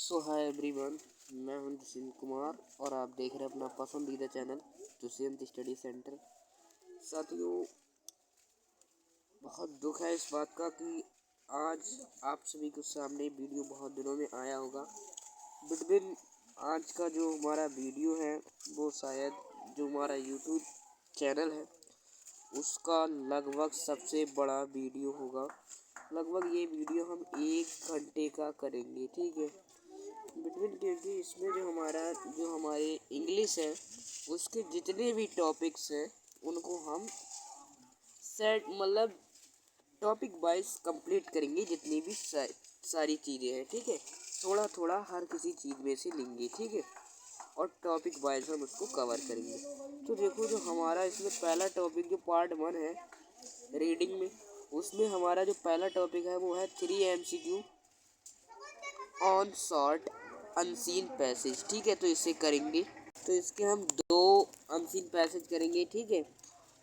सो hi everyone, मैं हूं दुष्यंत कुमार और आप देख रहे हैं अपना पसंदीदा चैनल दुष्यंत स्टडी सेंटर। साथियों, बहुत दुख है इस बात का कि आज आप सभी के सामने वीडियो बहुत दिनों में आया होगा। बिटवीन आज का जो हमारा वीडियो है वो शायद जो हमारा यूट्यूब चैनल है उसका लगभग सबसे बड़ा वीडियो होगा। लगभग ये वीडियो हम 1 घंटे का करेंगे, ठीक है। बिटवीन क्योंकि इसमें जो हमारे इंग्लिश है उसके जितने भी टॉपिक्स हैं उनको हम सेट मतलब टॉपिक वाइज कंप्लीट करेंगे। जितनी भी सारी चीज़ें हैं, ठीक है, थोड़ा थोड़ा हर किसी चीज़ में से लेंगे, ठीक है, और टॉपिक वाइज हम उसको कवर करेंगे। तो देखो, जो हमारा इसमें पहला टॉपिक जो पार्ट 1 है रीडिंग में, उसमें हमारा जो पहला टॉपिक है वो है 3 MCQ on short unseen passage, ठीक है। तो इसे करेंगे, तो इसके हम 2 अनसीन पैसेज करेंगे, ठीक है।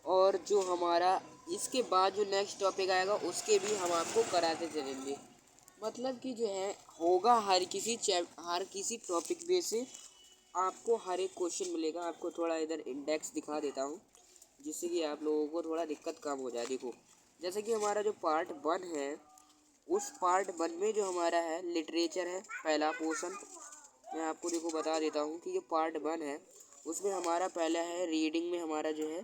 और जो हमारा इसके बाद जो नेक्स्ट टॉपिक आएगा उसके भी हम आपको कराते चलेंगे। मतलब कि जो है होगा हर किसी टॉपिक में से आपको हर एक क्वेश्चन मिलेगा। आपको थोड़ा इधर इंडेक्स दिखा देता हूँ जिससे कि आप लोगों को थोड़ा दिक्कत कम हो जाए। देखो, जैसे कि हमारा जो पार्ट 1 है उस पार्ट 1 में जो हमारा है लिटरेचर है पहला पोर्शन। मैं आपको देखो बता देता हूँ कि जो पार्ट 1 है उसमें हमारा पहला है रीडिंग में हमारा जो है,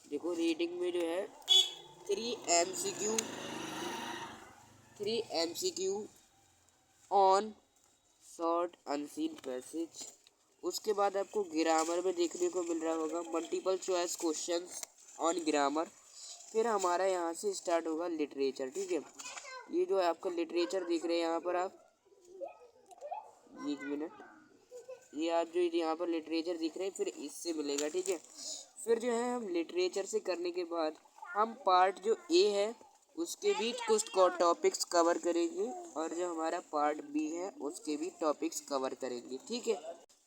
देखो रीडिंग में जो है 3 MCQ on short unseen passage. उसके बाद आपको ग्रामर में देखने को मिल रहा होगा multiple choice questions on grammar. फिर हमारा यहाँ से स्टार्ट होगा लिटरेचर, ठीक है। ये जो आपका लिटरेचर देख रहे हैं यहाँ पर आप, 1 मिनट, ये आप जो यहाँ पर लिटरेचर दिख रहे हैं फिर इससे मिलेगा, ठीक है। फिर जो है हम लिटरेचर से करने के बाद हम पार्ट जो ए है उसके भी कुछ टॉपिक्स कवर करेंगे और जो हमारा पार्ट बी है उसके भी टॉपिक्स कवर करेंगे, ठीक है।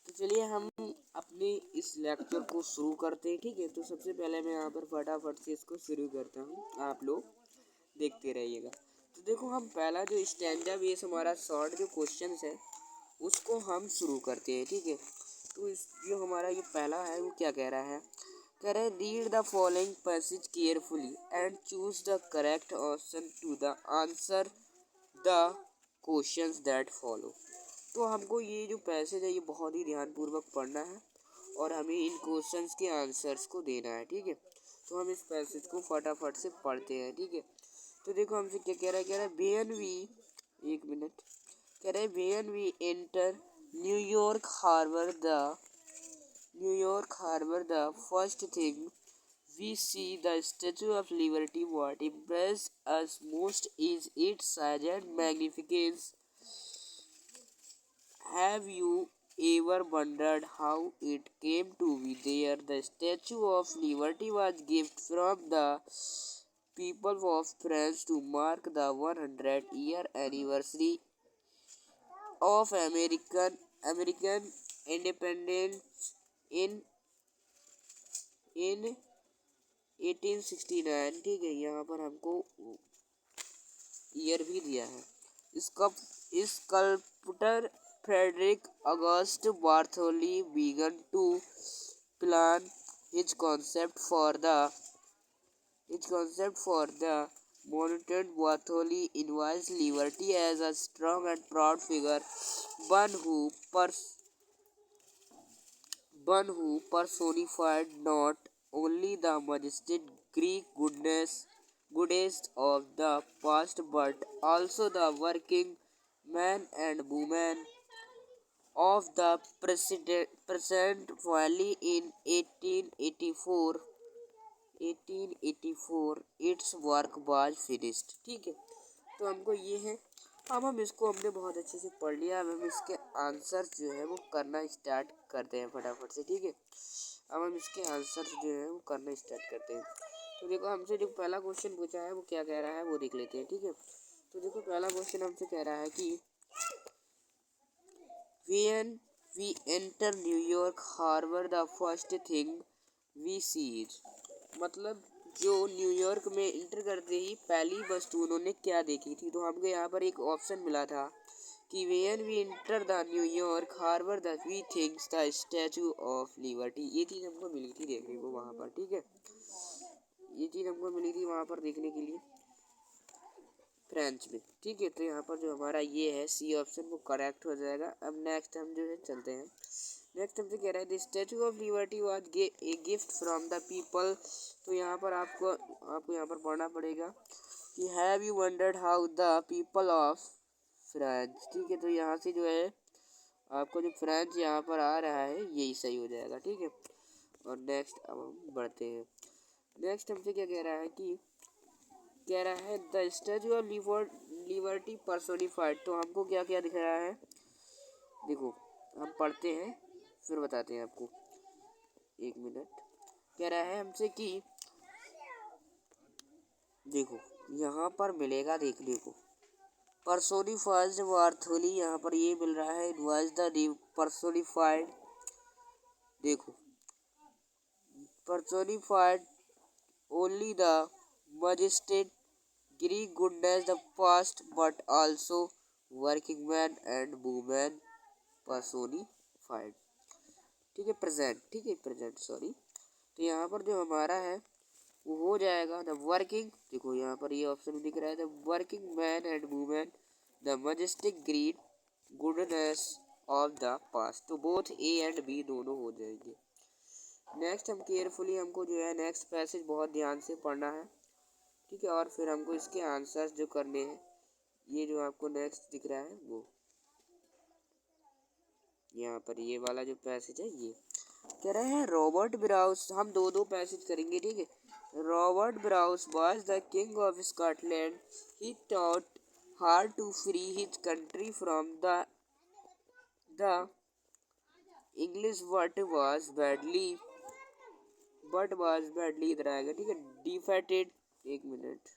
तो चलिए हम अपने इस लेक्चर को शुरू करते हैं, ठीक है। तो सबसे पहले मैं यहाँ पर फटाफट से इसको शुरू करता हूँ, आप लोग देखते रहिएगा। तो देखो, हम पहला जो स्टैंजा बेस हमारा शॉर्ट जो क्वेश्चंस है उसको हम शुरू करते हैं, ठीक है। तो इस जो हमारा ये पहला है वो क्या कह रहा है, कह रहे read the following passage carefully and choose the correct option to the answer the questions that follow. तो हमको ये जो पैसेज है ये बहुत ही ध्यानपूर्वक पढ़ना है और हमें इन क्वेश्चंस के आंसर्स को देना है, ठीक है। तो हम इस पैसेज को फटाफट से पढ़ते हैं, ठीक है। तो देखो हमसे क्या कह रहा है, कह रहा है वेन वी, 1 मिनट, कह रहे when we enter New York harbour the first thing we see the Statue of Liberty. What impressed us most is its size and magnificence. Have you ever wondered how it came to be there? The Statue of Liberty was a gift from the people of France to mark the 100-year anniversary of American independence in 1869, ठीक है। यहाँ पर हमको year भी दिया है। Sculptor Frederic Auguste Bartholdi began to plan his concept for the monument. Bartholdi envisaged liberty as a strong and proud figure, one who personified not only the majestic Greek goddess of the past, but also the working men and women of the present. Finally, in 1884 its work was finished, ठीक है। तो हमको ये है, अब हम इसको हमने बहुत अच्छे से पढ़ लिया। अब हम इसके आंसर जो है वो करना स्टार्ट करते हैं फटाफट से, ठीक है। अब हम इसके आंसर जो है वो करना स्टार्ट करते हैं। तो देखो, हमसे जो पहला क्वेश्चन पूछा है वो क्या कह रहा है वो देख लेते हैं, ठीक है। तो देखो, पहला क्वेश्चन हमसे कह रहा है कि when we enter New York harbour the first thing we sees, मतलब जो न्यूयॉर्क में इंटर करते ही पहली वस्तु उन्होंने क्या देखी थी। तो हमको यहाँ पर एक ऑप्शन मिला था कि when we enter the New York harbour the we thinks the Statue of Liberty. ये चीज़ हमको मिली थी देखने को वहाँ पर, ठीक है, ये चीज़ हमको मिली थी वहाँ पर देखने के लिए फ्रेंच में, ठीक है। तो यहाँ पर जो हमारा ये है सी ऑप्शन वो करेक्ट हो जाएगा। अब नेक्स्ट हम जो है चलते हैं। नेक्स्ट हमसे कह रहा है the Statue of Liberty was a gift from the people. तो यहाँ पर आपको यहाँ पर पढ़ना पड़ेगा कि have you wondered how the people of France, ठीक है। तो यहाँ से जो है आपको जो फ्रांस यहाँ पर आ रहा है यही सही हो जाएगा, ठीक है। और नेक्स्ट अब हम बढ़ते हैं। नेक्स्ट हमसे क्या कह रहा है कि कह रहा है the Statue of liberty personified. तो हमको क्या क्या दिख रहा है, देखो हम पढ़ते हैं फिर बताते हैं आपको, एक मिनट। कह रहा है हमसे कि देखो यहाँ पर मिलेगा देखने को पर्सोनिफाइड वार्थोली, यहाँ पर ये मिल रहा है वाज द पर्सोनिफाइड। देखो personified only the majestic Greek goodness the past but also working man and woman personified, ठीक है, प्रेजेंट, ठीक है, प्रेजेंट सॉरी। तो यहाँ पर जो हमारा है वो हो जाएगा द वर्किंग, देखो यहाँ पर ये ऑप्शन दिख रहा है the working man and women the majestic green goodness of the past. तो बोथ ए एंड बी दोनों हो जाएंगे। नेक्स्ट हम केयरफुली हमको जो है नेक्स्ट पैसेज बहुत ध्यान से पढ़ना है, ठीक है, और फिर हमको इसके आंसर्स जो करने हैं, ये जो आपको नेक्स्ट दिख रहा है वो यहाँ पर ये वाला जो पैसेज है ये कह रहे हैं रॉबर्ट ब्राउस। हम दो दो पैसेज करेंगे, ठीक है। Robert Bruce was the king of Scotland, he taught hard to free his country from the English but was badly इधर आएगा, ठीक है, डिफेटेड, एक minute,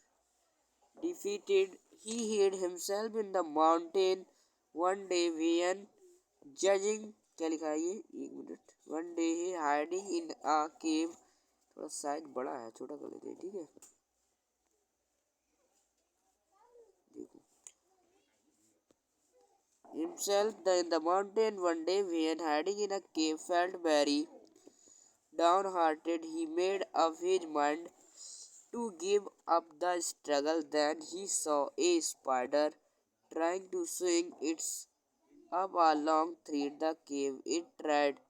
defeated he hid himself in the mountain one day when judging, क्या लिखा है ये, एक minute, one day he hiding in a cave, थोड़ा शायद बड़ा है छोटा कर लेते हैं, ठीक है। देखो himself in the mountain one day when hiding in a cave felt very downhearted, he made up his mind to give up the struggle. Then he saw a spider trying to swing its up a long thread the cave. It tried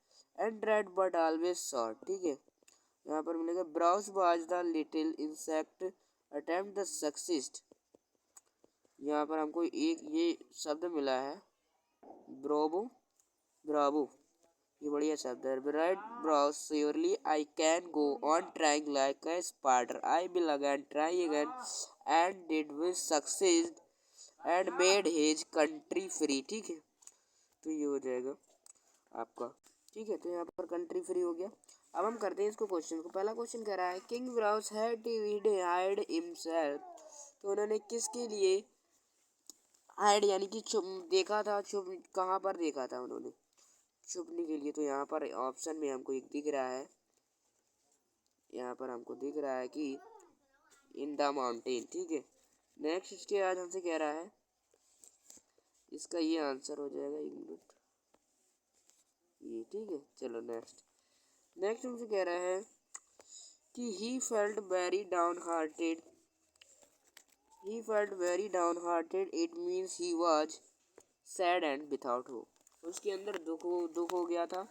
but always sought, ठीक है। यहाँ पर मिलेगा browse was the little insect attempt the success. यहाँ पर हमको एक ये शब्द मिला है ब्रोबो, ब्रावो, ये बढ़िया शब्द है। Bright Bruce surely I can go on trying like a spider, I will again try again and did with success and made his country free, ठीक है। तो ये हो जाएगा आपका, ठीक है। तो यहाँ पर कंट्री फ्री हो गया। अब हम करते हैं इसको क्वेश्चन को। पहला क्वेश्चन कह रहा है king Bruce had to hide himself. तो उन्होंने किसके लिए हाइड यानी कि छुप देखा था, छुप कहाँ पर देखा था उन्होंने, छुपने के लिए। तो यहाँ पर ऑप्शन में हमको एक दिख रहा है, यहाँ पर हमको दिख रहा है कि इन द माउंटेन, ठीक है। नेक्स्ट इसके बाद हमसे कह रहा है इसका ये आंसर हो जाएगा, एक मिनट, ये, ठीक है। चलो नेक्स्ट हमसे कह रहा है कि he felt very down hearted, it means he was sad and without hope. उसके अंदर दुख हो गया था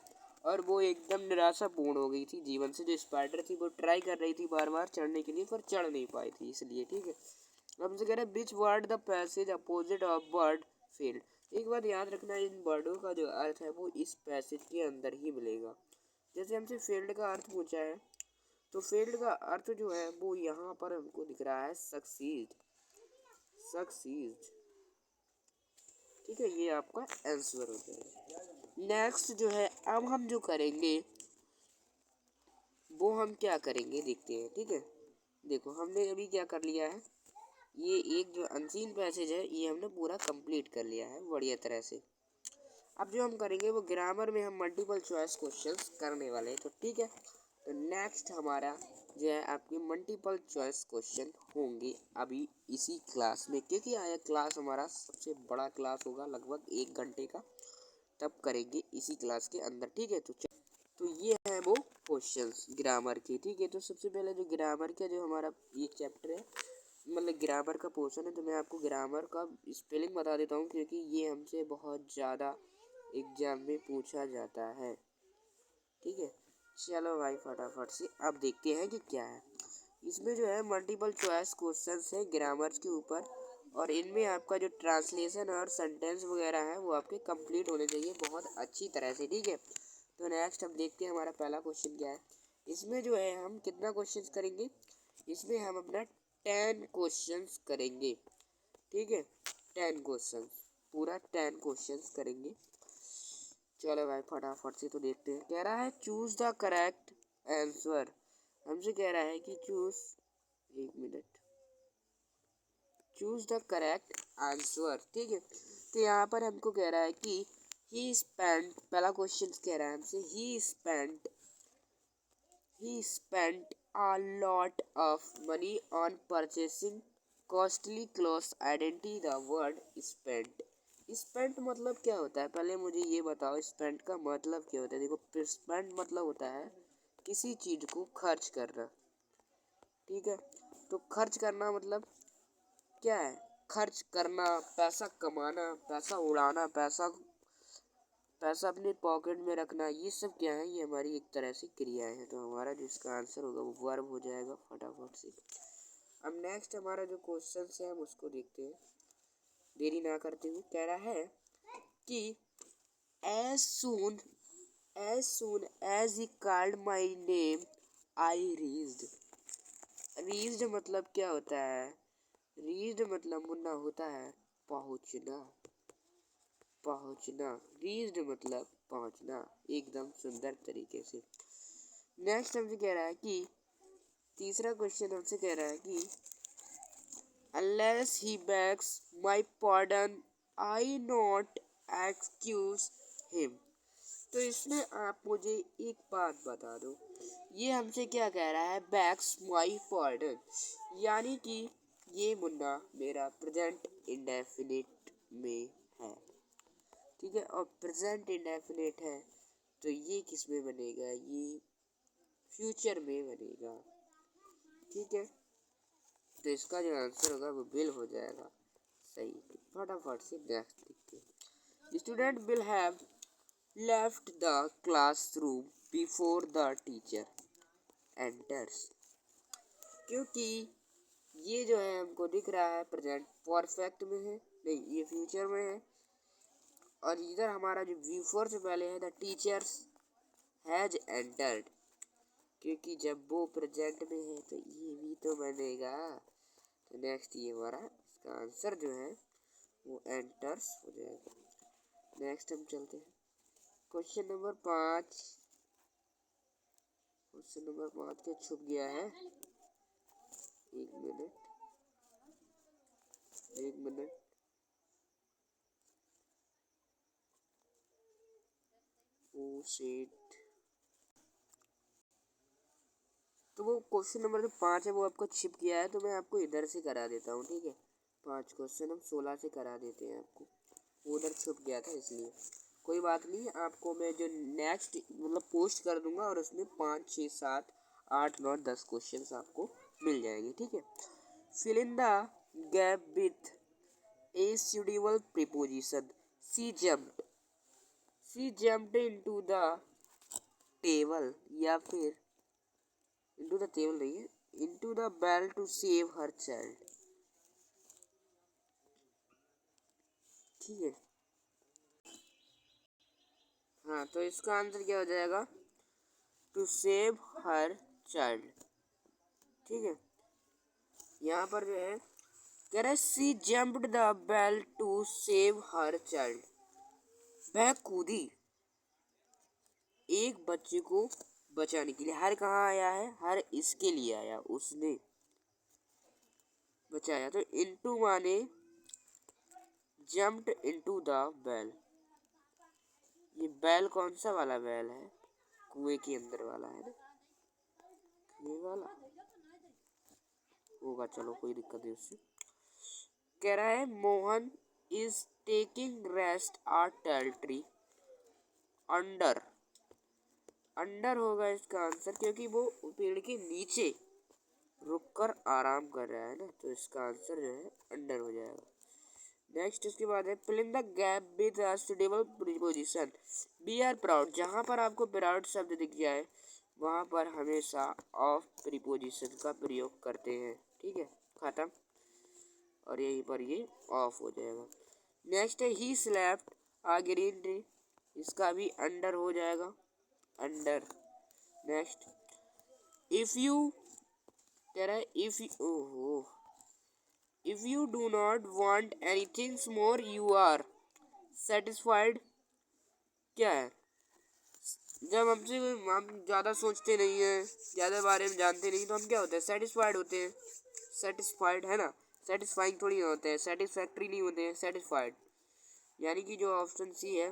और वो एकदम निराशापूर्ण हो गई थी जीवन से। जो स्पाइडर थी वो ट्राई कर रही थी बार बार चढ़ने के लिए पर चढ़ नहीं पाई थी, इसलिए, ठीक है। अब हमसे कह रहे हैं which word the passage opposite of word field. एक बात याद रखना, इन वर्डों का जो अर्थ है वो इस पैसेज के अंदर ही मिलेगा। जैसे हमसे फील्ड का अर्थ पूछा है तो फील्ड का अर्थ जो है वो यहाँ पर हमको दिख रहा है सक्सीड, ठीक है। ये आपका आंसर हो जाएगा। नेक्स्ट जो है अब हम जो करेंगे वो हम क्या करेंगे देखते हैं, ठीक है। देखो हमने अभी क्या कर लिया है, ये एक जो अनसीन पैसेज है ये हमने पूरा कंप्लीट कर लिया है बढ़िया तरह से। अब जो हम करेंगे वो ग्रामर में हम मल्टीपल चॉइस क्वेश्चंस करने वाले हैं, तो ठीक है। तो नेक्स्ट हमारा जो है आपके मल्टीपल चॉइस क्वेश्चन होंगे अभी इसी क्लास में, क्योंकि आया क्लास हमारा सबसे बड़ा क्लास होगा लगभग 1 घंटे का, तब करेंगे इसी क्लास के अंदर। ठीक है, तो ये है वो क्वेश्चंस ग्रामर के। ठीक है, तो सबसे पहले जो ग्रामर का जो हमारा ये चैप्टर है, मतलब ग्रामर का पोर्शन है, तो मैं आपको ग्रामर का स्पेलिंग बता देता हूँ, क्योंकि ये हमसे बहुत ज़्यादा एग्जाम में पूछा जाता है। ठीक है, चलो भाई फटाफट से अब देखते हैं कि क्या है इसमें। जो है मल्टीपल चॉइस क्वेश्चंस है ग्रामर के ऊपर, और इनमें आपका जो ट्रांसलेशन और सेंटेंस वगैरह है वो आपके कंप्लीट होने चाहिए बहुत अच्छी तरह से। ठीक है, तो नेक्स्ट हम देखते हैं हमारा पहला क्वेश्चन क्या है। इसमें जो है हम कितना क्वेश्चंस करेंगे, इसमें हम अपना 10 क्वेश्चंस करेंगे। ठीक है, 10 क्वेश्चंस, पूरा 10 क्वेश्चंस करेंगे। चलो भाई फटाफट से तो देखते हैं। कह रहा है चूज द करेक्ट आंसर, हमसे कह रहा है कि एक minute choose the correct answer. ठीक है, तो यहाँ पर हमको कह रहा है कि ही स्पेंट, पहला क्वेश्चन कह रहा है हमसे ही spent a lot of money on purchasing costly clothes। Identity the word spent. Spent मतलब क्या होता है, पहले मुझे ये बताओ स्पेंट का मतलब क्या होता है। देखो स्पेंट मतलब होता है किसी चीज को खर्च करना। ठीक है, तो खर्च करना मतलब क्या है, खर्च करना, पैसा कमाना, पैसा उड़ाना, पैसा अपने पॉकेट में रखना, ये सब क्या है, ये हमारी एक तरह से क्रियाएं हैं। तो हमारा जो इसका आंसर होगा वो वर्ब हो जाएगा फटाफट से। अब नेक्स्ट हमारा जो क्वेश्चन है हम उसको देखते हैं देरी ना करते हुए। कह रहा है कि as soon as he called my name I reached मतलब क्या होता है, रीच्ड मतलब मुन्ना होता है पहुंचना, रीच्ड मतलब पहुंचना एकदम सुंदर तरीके से। नेक्स्ट हमसे कह रहा है कि तीसरा क्वेश्चन हमसे कह रहा है कि unless he begs my pardon I not excuse him। तो इसमें आप मुझे एक बात बता दो, ये हमसे क्या कह रहा है, begs my pardon, यानी कि ये मुन्ना मेरा प्रेजेंट इंडेफिनिट में है। ठीक है, और प्रेजेंट इंडेफिनिट है तो ये किस में बनेगा, ये फ्यूचर में बनेगा। ठीक है, तो इसका जो आंसर होगा वो बिल हो जाएगा सही। फटाफट से नेक्स्ट देखते हैं। Student will have left the classroom before the teacher enters. क्योंकि ये जो है हमको दिख रहा है प्रेजेंट परफेक्ट में है, नहीं ये फ्यूचर में है, और इधर हमारा जो बिफोर से पहले है द टीचर्स हैज एंटर्ड, क्योंकि जब वो प्रेजेंट में है तो ये भी तो बनेगा। तो नेक्स्ट ये हमारा इसका आंसर जो है वो एंटर्स हो जाएगा। नेक्स्ट हम चलते हैं क्वेश्चन नंबर 5। क्वेश्चन नंबर 5 क्या छुप गया है, एक मिनट ओ शिट। तो वो क्वेश्चन नंबर जो 5 है वो आपको छिप गया है, तो मैं आपको इधर से करा देता हूँ। ठीक है, 5 क्वेश्चन हम 16 से करा देते हैं आपको, वो उधर छुप गया था इसलिए। कोई बात नहीं, आपको मैं जो नेक्स्ट मतलब पोस्ट कर दूंगा और उसमें 5 6 7 8 9 10 क्वेश्चन आपको मिल जाएंगे। ठीक है, fill in the gap with a suitable preposition. She jumped into the table, या फिर इनटू द टेबल नहीं है, into the well to save her child. ठीक है, हाँ तो इसका आंसर क्या हो जाएगा, टू सेव हर चाइल्ड। ठीक है, यहाँ पर जो है कह रहा है she jumped the well to save her child. वह कूदी एक बच्चे को बचाने के लिए। हर कहाँ आया है, हर इसके लिए आया, उसने बचाया। तो इनटू माने जम्प्ड इनटू द बेल। ये बैल कौन सा वाला बैल है, कुएं के अंदर वाला है ना। ये वाला होगा, चलो कोई दिक्कत नहीं उससे। कह रहा है Mohan is taking rest at tell tree under. Under होगा इसका आंसर, क्योंकि वो पेड़ के नीचे रुककर आराम कर रहा है ना, तो इसका आंसर जो है अंडर हो जाएगा। नेक्स्ट इसके बाद है fill in the gap with a suitable preposition. Be are proud. जहाँ पर आपको प्राउड शब्द दिख जाए वहाँ पर हमेशा ऑफ प्रीपोजिशन का प्रयोग करते हैं, ठीक है, खत्म। और यहीं पर ये ऑफ हो जाएगा। नेक्स्ट है he slapped a green tree. इसका भी अंडर हो जाएगा, अंडर। नेक्स्ट इफ यू, कह रहा है इफ यू, ओहो, if you do not want anything more you are satisfied. क्या है, जब हमसे हम ज़्यादा सोचते नहीं हैं, ज़्यादा बारे में जानते नहीं, तो हम क्या होते हैं, सेटिस्फाइड होते हैं। सेटिस्फाइड है ना, सेटिस्फाइंग थोड़ी होते हैं, सेटिस्फैक्ट्री नहीं होते हैं, सेटिस्फाइड। यानी कि जो ऑप्शन सी है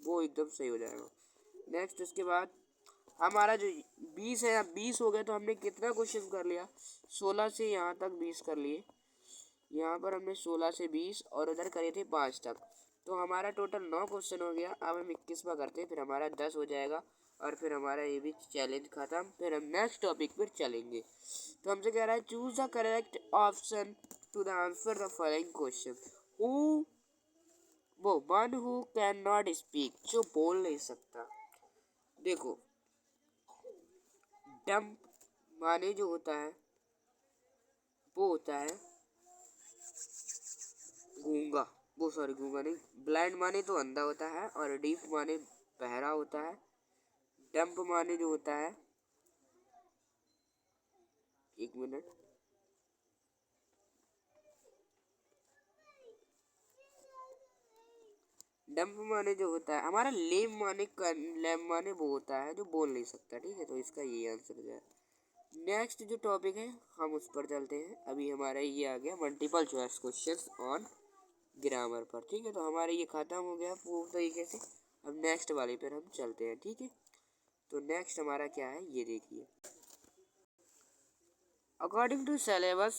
वो एकदम सही हो जाएगा। नेक्स्ट उसके बाद हमारा जो 20 है, अब 20 हो गए, तो हमने कितना क्वेश्चन कर लिया, 16 से यहाँ तक 20 कर लिए। यहाँ पर हमने 16 से 20 और उधर करे थे 5 तक, तो हमारा टोटल 9 क्वेश्चन हो गया। अब हम 21वां करते हैं, फिर हमारा 10 हो जाएगा और फिर हमारा ये भी चैलेंज खत्म। फिर हम नेक्स्ट टॉपिक पर चलेंगे। तो हमसे कह रहा है choose the correct option to the answer the following question. Who, वो one who can not speak, जो बोल नहीं सकता। देखो डम्प माने जो होता है वो होता है गूंगा, वो सॉरी गूंगा नहीं, ब्लाइंड माने तो अंधा होता है, और डीफ माने बहरा होता है। डम्प माने जो होता है, एक मिनट, डम्प माने जो होता है हमारा लेम माने, लेम माने वो होता है जो बोल नहीं सकता, ठीक है, तो इसका ये आंसर हो जाए। नेक्स्ट जो टॉपिक है हम उस पर चलते हैं। अभी हमारा ये आ गया multiple choice questions on grammar पर, ठीक है, तो हमारे ये खत्म हो गया पूर्ण तरीके से। अब नेक्स्ट वाले पर हम चलते हैं, ठीक है। तो नेक्स्ट हमारा क्या है ये देखिए, अकॉर्डिंग टू सिलेबस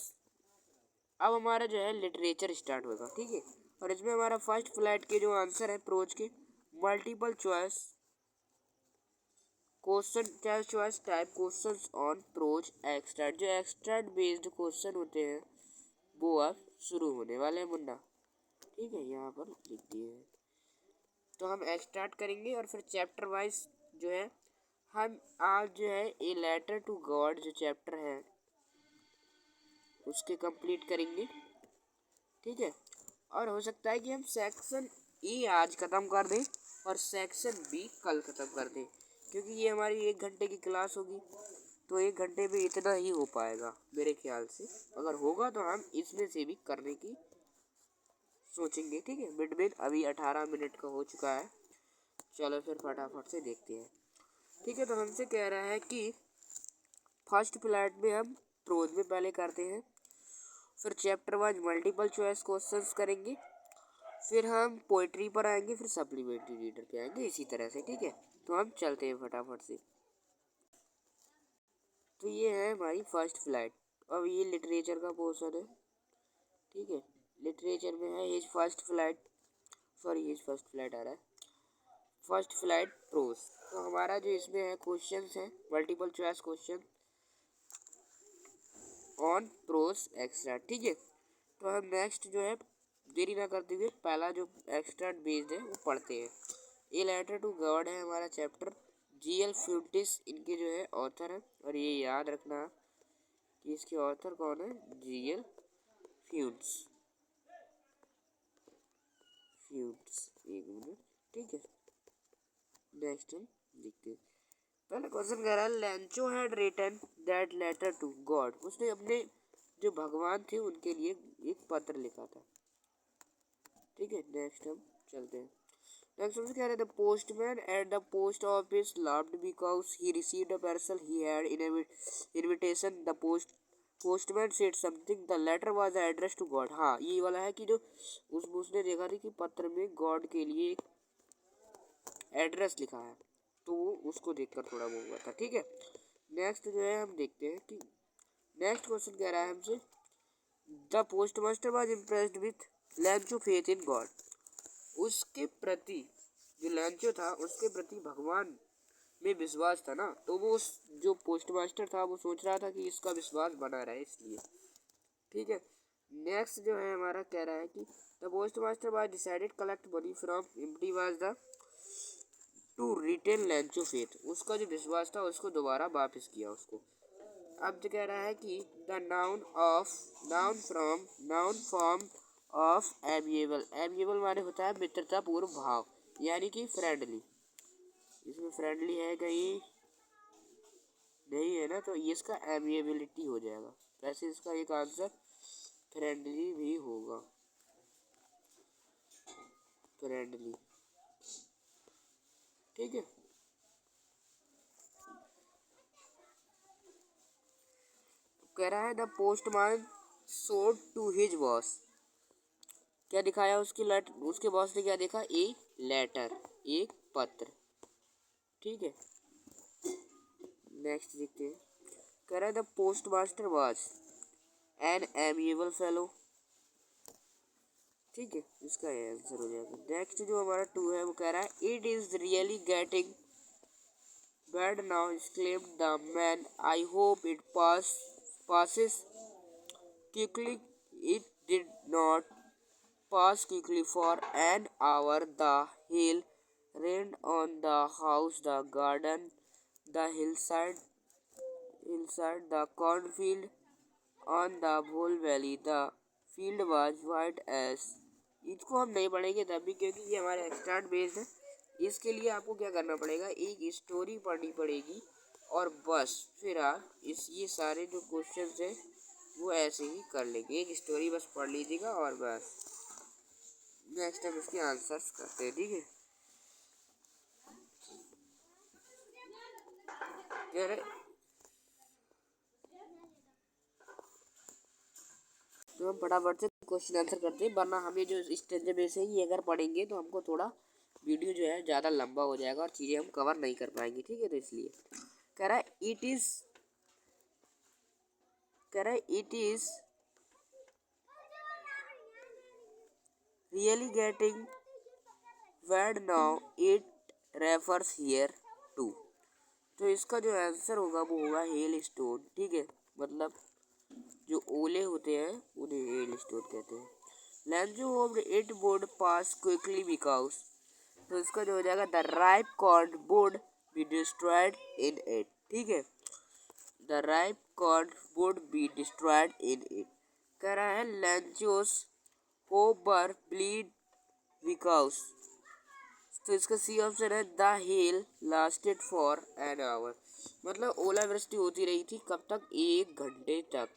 अब हमारा जो है लिटरेचर स्टार्ट होगा, ठीक है। और इसमें हमारा फर्स्ट फ्लैट के जो आंसर है प्रोज के, मल्टीपल चॉइस क्वेश्चन, क्या choice type questions on prose extract. जो एक्सट्रैक्ट बेस्ड क्वेश्चन होते हैं वो अब शुरू होने वाले हैं मुन्ना, ठीक है, यहाँ पर लिख दिए हैं। तो हम एक्सट्रैक्ट करेंगे और फिर चैप्टर वाइज जो है हम आज जो है ए लेटर टू गॉड जो चैप्टर है उसके कंप्लीट करेंगे, ठीक है। और हो सकता है कि हम सेक्शन ई आज ख़त्म कर दें और सेक्शन बी कल ख़त्म कर दें, क्योंकि ये हमारी 1 घंटे की क्लास होगी, तो 1 घंटे में इतना ही हो पाएगा मेरे ख्याल से। अगर होगा तो हम इसमें से भी करने की सोचेंगे, ठीक है। मिड में अभी 18 मिनट का हो चुका है, चलो फिर फटाफट से देखते हैं, ठीक है। तो हमसे कह रहा है कि फर्स्ट फ्लैट में हम प्रोज में पहले करते हैं, फिर chapter wise multiple choice questions करेंगे, फिर हम पोइट्री पर आएंगे, फिर सप्लीमेंट्री रीडर पे आएंगे, इसी तरह से, ठीक है। तो हम चलते हैं फटाफट से। तो ये है हमारी फर्स्ट फ्लैट। अब ये लिटरेचर का पोर्शन है, ठीक है। लिटरेचर में है his first flat, sorry his first flat आ रहा है, फर्स्ट फ्लैट प्रोज। तो हमारा जो इसमें है क्वेश्चंस है multiple choice question on prose extra, ठीक है। तो हम नेक्स्ट जो है देरी ना करते हुए पहला जो एक्स्ट्रा बेस्ड है वो पढ़ते हैं। ए लेटर टू गॉड है हमारा चैप्टर, जी.एल. फ्यूटिस इनके जो है ऑथर है, और ये याद रखना कि इसके ऑथर कौन है, जी.एल. फ्यूट्स, फ्यूट्स, एक मिनट, ठीक है। नेक्स्ट हम देखते हैं। पहला क्वेश्चन कह रहा है Lencho had written that letter to God. उसने अपने जो भगवान थे उनके लिए एक पत्र लिखा था, ठीक है। नेक्स्ट हम चलते हैं। नेक्स्ट हमसे कह रहे थे postman at the post office laughed because he received a parcel he had invitation the postman said something the letter was address to God. हाँ ये वाला है कि जो उसने देखा था कि पत्र में गॉड के लिए एक एड्रेस लिखा है, तो वो उसको देखकर थोड़ा वो हुआ था, ठीक है। नेक्स्ट जो है हम देखते हैं कि नेक्स्ट क्वेश्चन कह रहा है हमसे, the post master was impressed with लैंचो faith in God. उसके प्रति, जो लैंचो था उसके प्रति भगवान में विश्वास था ना, तो वो जो पोस्ट मास्टर था वो सोच रहा था कि इसका विश्वास बना रहे इसलिए। ठीक है। नेक्स्ट जो है हमारा कह रहा है कि the post master was decided collect money from empty was the to retain Lencho faith. उसका जो विश्वास था उसको दोबारा वापस किया उसको। अब जो कह रहा है कि the noun form of amiable. Amiable माने होता है मित्रता पूर्व भाव, यानी कि फ्रेंडली। इसमें फ्रेंडली है कहीं नहीं है ना, तो ये इसका एमिएबिलिटी हो जाएगा। वैसे इसका एक आंसर फ्रेंडली भी होगा, फ्रेंडली। ठीक है। कह रहा है the postman showed to his boss. क्या दिखाया उसके बॉस ने क्या देखा? ए लेटर, एक पत्र। ठीक है। नेक्स्ट देखते हैं। कह रहा है the post master was an amiable fellow. ठीक है, इसका आंसर हो जाएगा। नेक्स्ट जो हमारा 2 है वो कह रहा है it is really getting bad now exclaimed the man, I hope it passes quickly. It did not pass quickly for an hour. The hail rained on the house, the garden, the hillside, the cornfield, on the whole valley. The field was white as। इसको हम नहीं पढ़ेंगे तभी, क्योंकि ये हमारा extern based है। इसके लिए आपको क्या करना पड़ेगा, एक स्टोरी पढ़नी पड़ेगी और बस फिर आप ये सारे जो क्वेश्चन हैं वो ऐसे ही कर लेंगे। एक स्टोरी बस पढ़ लीजिएगा और बस नेक्स्ट टाइम इसके आंसर्स करते हैं। ठीक है। तो हम फटाफट से क्वेश्चन आंसर करते हैं, वरना हमें जो स्टेंजर बेस है ये अगर पढ़ेंगे तो हमको थोड़ा वीडियो जो है ज़्यादा लंबा हो जाएगा और चीज़ें हम कवर नहीं कर पाएंगे। ठीक है, तो इसलिए कह रहा है it is really getting bad now, it refers here to. तो इसका जो आंसर होगा वो होगा हेल स्टोन। ठीक है, मतलब जो ओले होते हैं उन्हें हेल स्टोन कहते हैं। Lencho hoped it would pass quickly because. तो इसका जो हो जाएगा the ripe corn would be destroyed in it. ठीक है, the ripe corn would be destroyed in it. कह रहा है Lencho's hope were bleed because. तो इसका सी ऑप्शन है the hail lasted for an hour. मतलब ओलावृष्टि होती रही थी कब तक? 1 घंटे तक,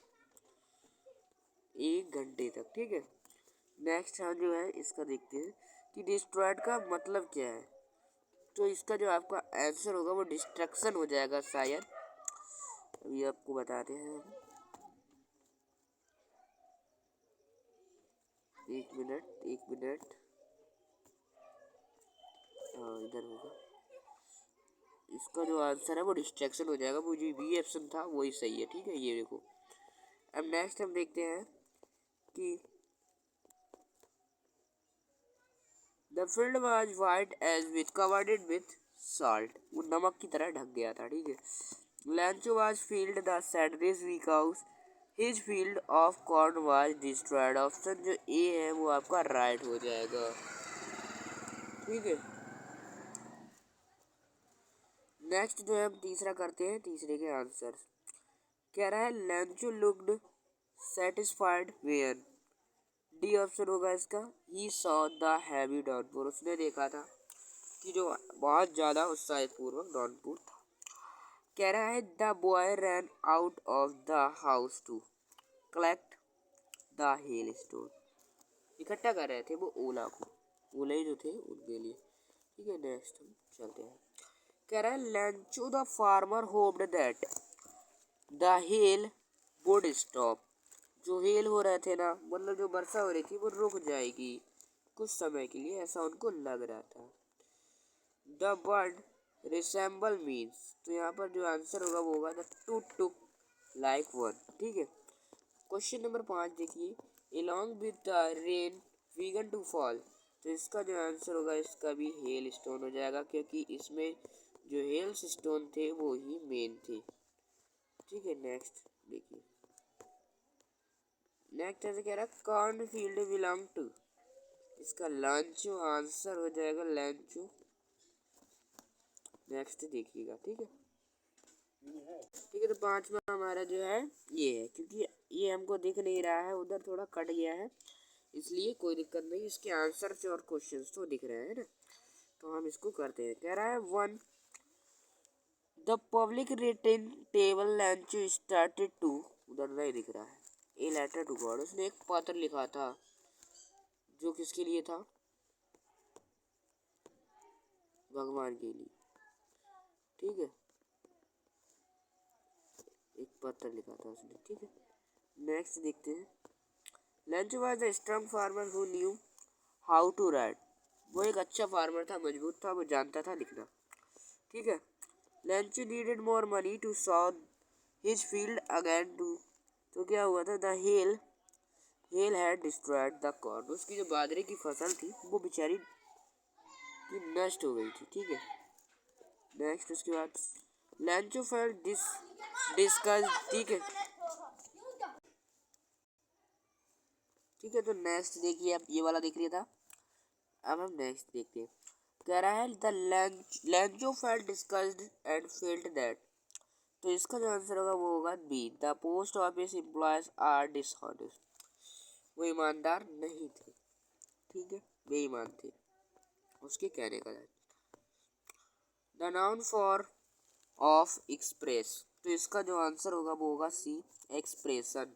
1 घंटे तक। ठीक है। नेक्स्ट हम जो है इसका देखते हैं कि डिस्ट्रॉयड का मतलब क्या है। तो इसका जो आपका आंसर होगा वो डिस्ट्रक्शन हो जाएगा शायद। अभी आपको बताते हैं, 1 मिनट। हाँ, इधर होगा। इसका जो आंसर है वो डिस्ट्रैक्शन हो जाएगा। वो जो बी ऑप्शन था वही सही है। ठीक है, ये देखो। अब नेक्स्ट हम देखते हैं कि the field was white as with covered with salt. वो नमक की तरह ढक गया था। ठीक है। Lencho was field the Saturdays week house, his field of corn was destroyed. Option जो ए है वो आपका राइट हो जाएगा। ठीक है। नेक्स्ट जो है हम तीसरा करते हैं, तीसरे के आंसर। कह रहा है Lencho looked satisfied where. D option होगा इसका, he saw the heavy downpour. उसने देखा था कि जो बहुत ज़्यादा उत्साहपूर्वक डाउनपोर था। कह रहा है the boy ran out of the house to collect the hail stone. इकट्ठा कर रहे थे वो ओला को, ओले जो थे उनके लिए। ठीक है, नेक्स्ट हम चलते हैं। कह रहा है लैंचो the farmer hoped that the hell would stop. जो हेल हो रहे थे ना, मतलब जो वर्षा हो रही थी वो रुक जाएगी कुछ समय के लिए, ऐसा उनको लग रहा था। द बर्ड रिसेंबल मीन्स, तो यहाँ पर जो आंसर होगा वो होगा the to took like one. ठीक है, क्वेश्चन नंबर 5 देखिए, along with the rain began to fall, तो इसका जो आंसर होगा इसका भी हेल स्टोन हो जाएगा, क्योंकि इसमें जो हेल स्टोन थे वो ही मेन थे। ठीक है, नेक्स्ट देखिए, नेक्स्ट ऐसे कह रहा है कॉर्न फील्ड बिलोंग टू, इसका लांचो आंसर हो जाएगा लैंचो। नेक्स्ट देखिएगा। ठीक है, ठीक है, तो पांचवा हमारा जो है ये है, क्योंकि ये हमको दिख नहीं रहा है, उधर थोड़ा कट गया है, इसलिए कोई दिक्कत नहीं, इसके आंसर्स और क्वेश्चंस तो दिख रहे हैं ना, तो हम इसको करते हैं। कह रहा है 1 the public written table Lencho started to, उधर नहीं दिख रहा है, ए लेटर टू गॉड, उसने एक पत्र लिखा था जो किसके लिए था, भगवान के लिए। ठीक है, एक पत्र लिखा था उसने। ठीक है, नेक्स्ट देखते हैं, Lencho was a strong farmer who knew how to write, वो एक अच्छा फार्मर था, मजबूत था, वो जानता था लिखना। ठीक है, Lencho needed more money to sow his field again to, तो क्या हुआ था, the hail had destroyed the corn, उसकी जो बाजरे की फसल थी वो बेचारी की नष्ट हो गई थी। ठीक है, नेक्स्ट उसके बाद लैंचो फेल्ट डिस्कस। ठीक है, ठीक है, तो नेक्स्ट देखिए, आप ये वाला देख लिया था, अब हम नेक्स्ट देखते हैं। कह रहा है the Lencho felt discussed and felt that, तो इसका जो आंसर होगा वो होगा B, the post office employees are dishonest, वो ईमानदार नहीं थे। ठीक है, बेईमान थे, उसके कहने का है। The noun for of express, तो इसका जो आंसर होगा वो होगा सी, एक्सप्रेशन।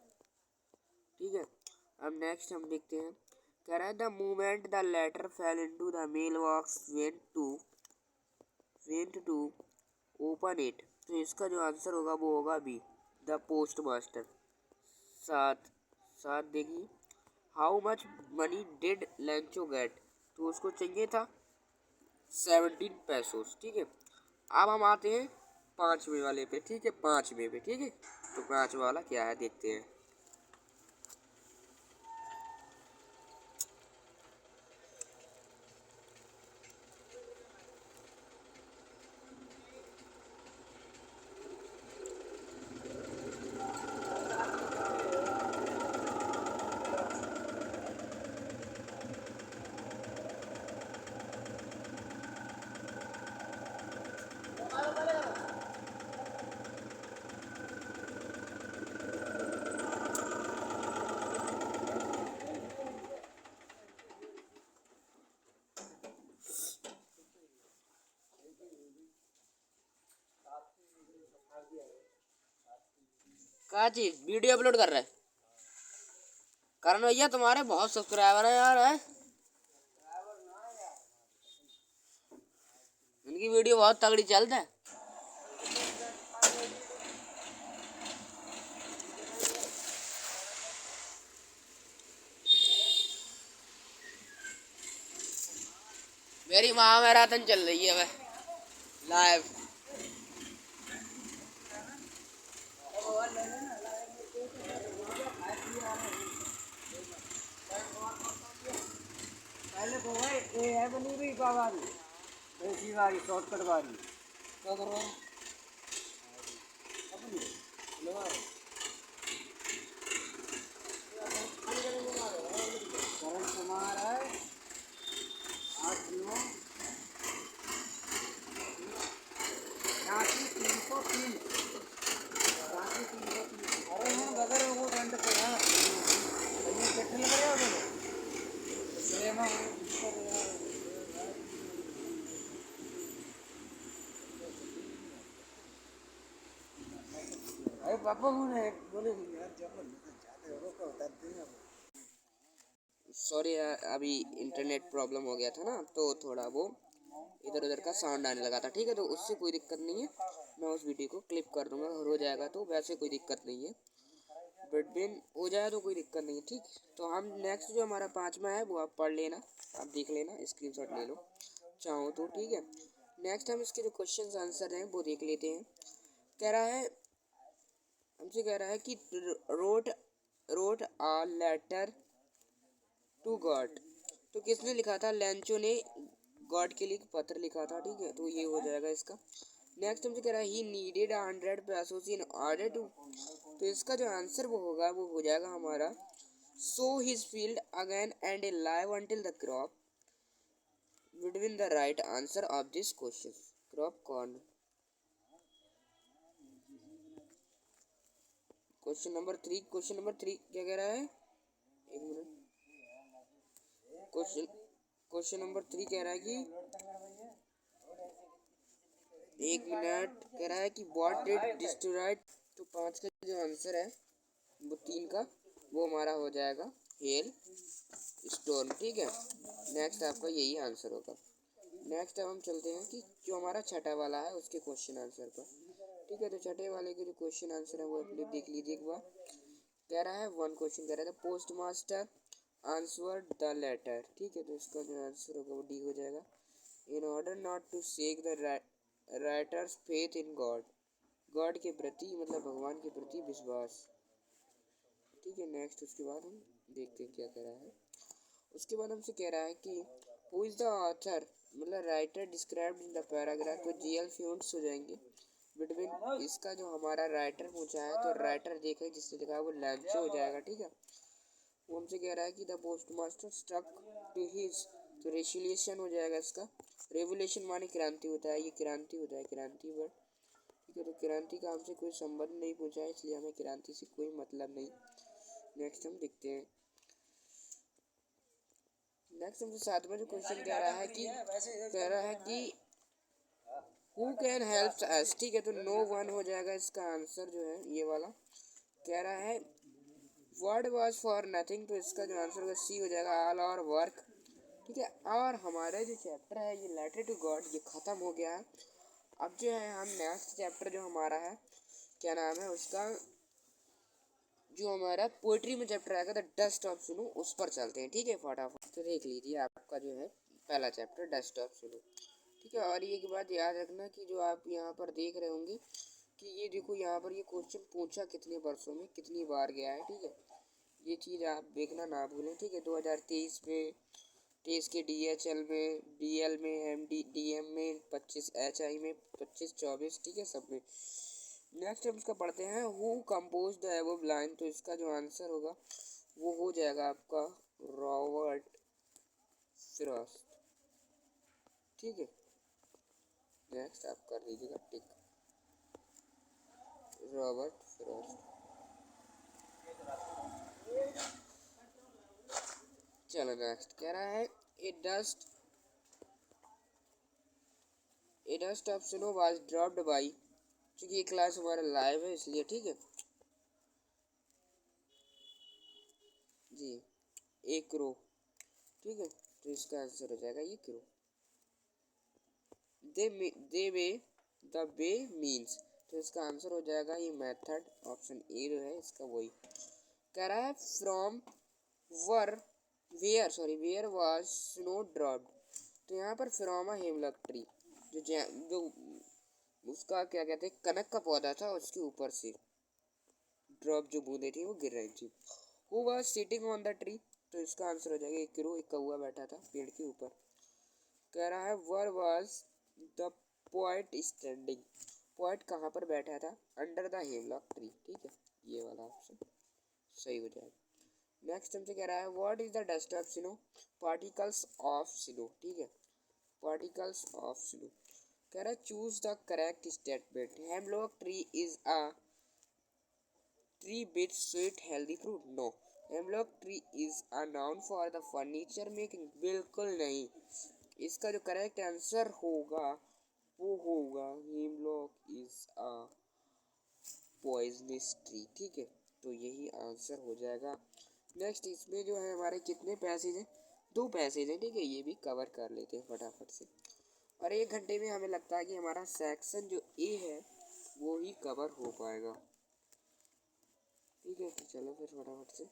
ठीक है, अब नेक्स्ट हम देखते हैं। कह रहा है the moment the letter fell into the mailbox went to open it, तो इसका जो आंसर होगा वो होगा बी, द पोस्ट मास्टर। सात सात देखिए, how much money did Lencho get, तो उसको चाहिए था 17 पैसोस। ठीक है, अब हम आते हैं पांचवे वाले पे। ठीक है, पांचवे पे। ठीक है, तो पांचवा वाला क्या है देखते हैं। क्या चीज वीडियो अपलोड कर रहा है करण भैया, तुम्हारे बहुत सब्सक्राइबर है यार, है इनकी वीडियो बहुत तगड़ी चलता है। मेरी माँ मैराथन चल रही है वह लाइव। पहले तो भाई ये है बनी हुई बारी, देसी वाली शॉर्टकट वाली, क्या कर रहा है अपनी करण कुमार है 8 9 8303 8303। अरे हम बगैर वो रेंट पे है, ये चट्टी लग रहा है इसलिए मैं अरे पापा बोले यार जब जाते हो तो उतारते हैं। सॉरी यार, अभी इंटरनेट प्रॉब्लम हो गया था ना, तो थोड़ा वो इधर उधर का साउंड आने लगा था। ठीक है, तो उससे कोई दिक्कत नहीं है, मैं उस वीडियो को क्लिप कर दूंगा और हो जाएगा, तो वैसे कोई दिक्कत नहीं है, बिटवीन हो जाए तो कोई दिक्कत नहीं है। ठीक, तो हम नेक्स्ट जो हमारा पांचवा है वो आप पढ़ लेना, आप देख लेना, स्क्रीनशॉट ले लो चाहो तो। ठीक है, नेक्स्ट हम इसके जो क्वेश्चन आंसर हैं वो देख लेते हैं। कह रहा है, हमसे कह रहा है कि wrote wrote a letter to God. तो किसने लिखा था? लेंचो ने गॉड के लिए पत्र लिखा था, ठीक है, तो ये हो जाएगा इसका। नेक्स्ट हमसे कह रहा है he needed 100 in order to, तो इसका जो आंसर वो होगा वो हो जाएगा हमारा so his field again and A live until the crop between the right answer of this question. Crop corn. Question number 3 क्या कह रहा है? एक मिनट। क्वेश्चन क्वेश्चन नंबर 3 कह रहा है कि, एक मिनट, कह रहा है कि व्हाट डिड डिस्ट्रॉय। तो 5 का जो आंसर है वो 3 का वो हमारा हो जाएगा हेल स्टोन, ठीक है। नेक्स्ट आपका यही आंसर होगा। नेक्स्ट अब हम चलते हैं कि जो हमारा छठा वाला है उसके क्वेश्चन आंसर पर, ठीक है। तो छठे वाले के जो क्वेश्चन आंसर है वो अपने देख लीजिए एक बार। कह रहा है वन क्वेश्चन कह रहा था post master answer the letter, ठीक है। तो इसका जो आंसर होगा वो डी हो जाएगा। In order not to shake the writer's faith in God, God के प्रति मतलब भगवान के प्रति विश्वास, ठीक है। नेक्स्ट उसके बाद हम देखते हैं क्या कह रहा है। उसके बाद हमसे कह रहा है कि हु इज़ द ऑथर मतलब writer described in the paragraph, तो जीएल फ्यूंट्स हो जाएंगे बिटवीन। इसका जो हमारा राइटर पूछा है तो राइटर देखे जिसने लिखा है वो लैंचो हो जाएगा, ठीक है। वो हमसे कह रहा है कि the post master struck to his, तो रेशुलेशन हो जाएगा इसका। रेवोल्यूशन माने क्रांति होता है, ये क्रांति होता है, क्रांति वर्ड, ठीक है। तो क्रांति का हमसे कोई संबंध नहीं पूछा है इसलिए हमें क्रांति से कोई मतलब नहीं। नेक्स्ट हम देखते हैं। नेक्स्ट हमसे 7वां जो क्वेश्चन कह रहा है कि हु कैन हेल्प अस, ठीक है। तो नो वन हो जाएगा इसका आंसर जो है ये वाला। कह रहा है वर्ड वॉज फॉर नथिंग, तो इसका जो आंसर होगा सी हो जाएगा ऑल और वर्क, ठीक है। और हमारा जो चैप्टर है ये लेटर टू गॉड ये ख़त्म हो गया है। अब जो है हम नेक्स्ट चैप्टर जो हमारा है क्या नाम है उसका, जो हमारा पोइट्री में चैप्टर आएगा द डस्ट ऑफ सुनो, उस पर चलते हैं, ठीक है। फटाफट तो देख लीजिए आपका जो है पहला चैप्टर डस्ट ऑफ सुनो, ठीक है। और ये एक बात याद रखना कि जो आप यहाँ पर देख रहे होंगे कि ये देखो यहाँ पर ये क्वेश्चन पूछा कितने वर्षों में कितनी बार गया है, ठीक है। ये चीज़ आप देखना ना भूलें, ठीक है। 2023 में, 23 के DHL में, DL में, DM में 25, HI में 25, 24, ठीक है, सब में। नेक्स्ट हम इसका पढ़ते हैं who compose the above line, तो इसका जो आंसर होगा वो हो जाएगा आपका रॉबर्ट फ्रॉस्ट, ठीक है। नेक्स्ट आप कर लीजिएगा टिक, रॉबर्ट फ्रॉस्ट। चलो नेक्स्ट कह रहा है a dust of snow was dropped by, क्योंकि ये क्लास हमारा लाइव है इसलिए, ठीक है जी। एक क्रो, ठीक है। तो इसका आंसर हो जाएगा ये crow. They way the way means, तो इसका आंसर हो जाएगा ये मेथड, ऑप्शन ए जो है इसका वही। कह रहा है from where where was snow dropped, तो यहाँ पर फ्रॉम अ हेमलॉक ट्री, जो उसका क्या कहते हैं कनक का पौधा था उसके ऊपर से ड्रॉप जो बूंदे थी वो गिर रही थी। Who was sitting on the tree, तो इसका आंसर हो जाएगा एक क्रो, एक कौवा बैठा था पेड़ के ऊपर। कह रहा है वर was the poet standing, poet कहाँ पर बैठा था? अंडर द हेमलॉक ट्री, ठीक है। ये वाला ऑप्शन सही हो जाएगा। नेक्स्ट हमसे कह रहा है what is the dust of snow, particles of snow, ठीक है, पार्टिकल्स ऑफ स्नो। कह रहा है choose the correct statement, hemlock tree is a tree with sweet healthy fruit, no. Hemlock tree is a known for the furniture making, बिल्कुल नहीं। इसका जो correct answer होगा वो होगा hemlock is a poisonous tree, ठीक है। तो यही आंसर हो जाएगा। नेक्स्ट इसमें जो है हमारे कितने पैसेज हैं? 2 पैसेज हैं, ठीक है। ये भी कवर कर लेते हैं फटाफट से, और 1 घंटे में हमें लगता है कि हमारा सेक्शन जो ए है वो ही कवर हो पाएगा, ठीक है। तो चलो फिर फटाफट से।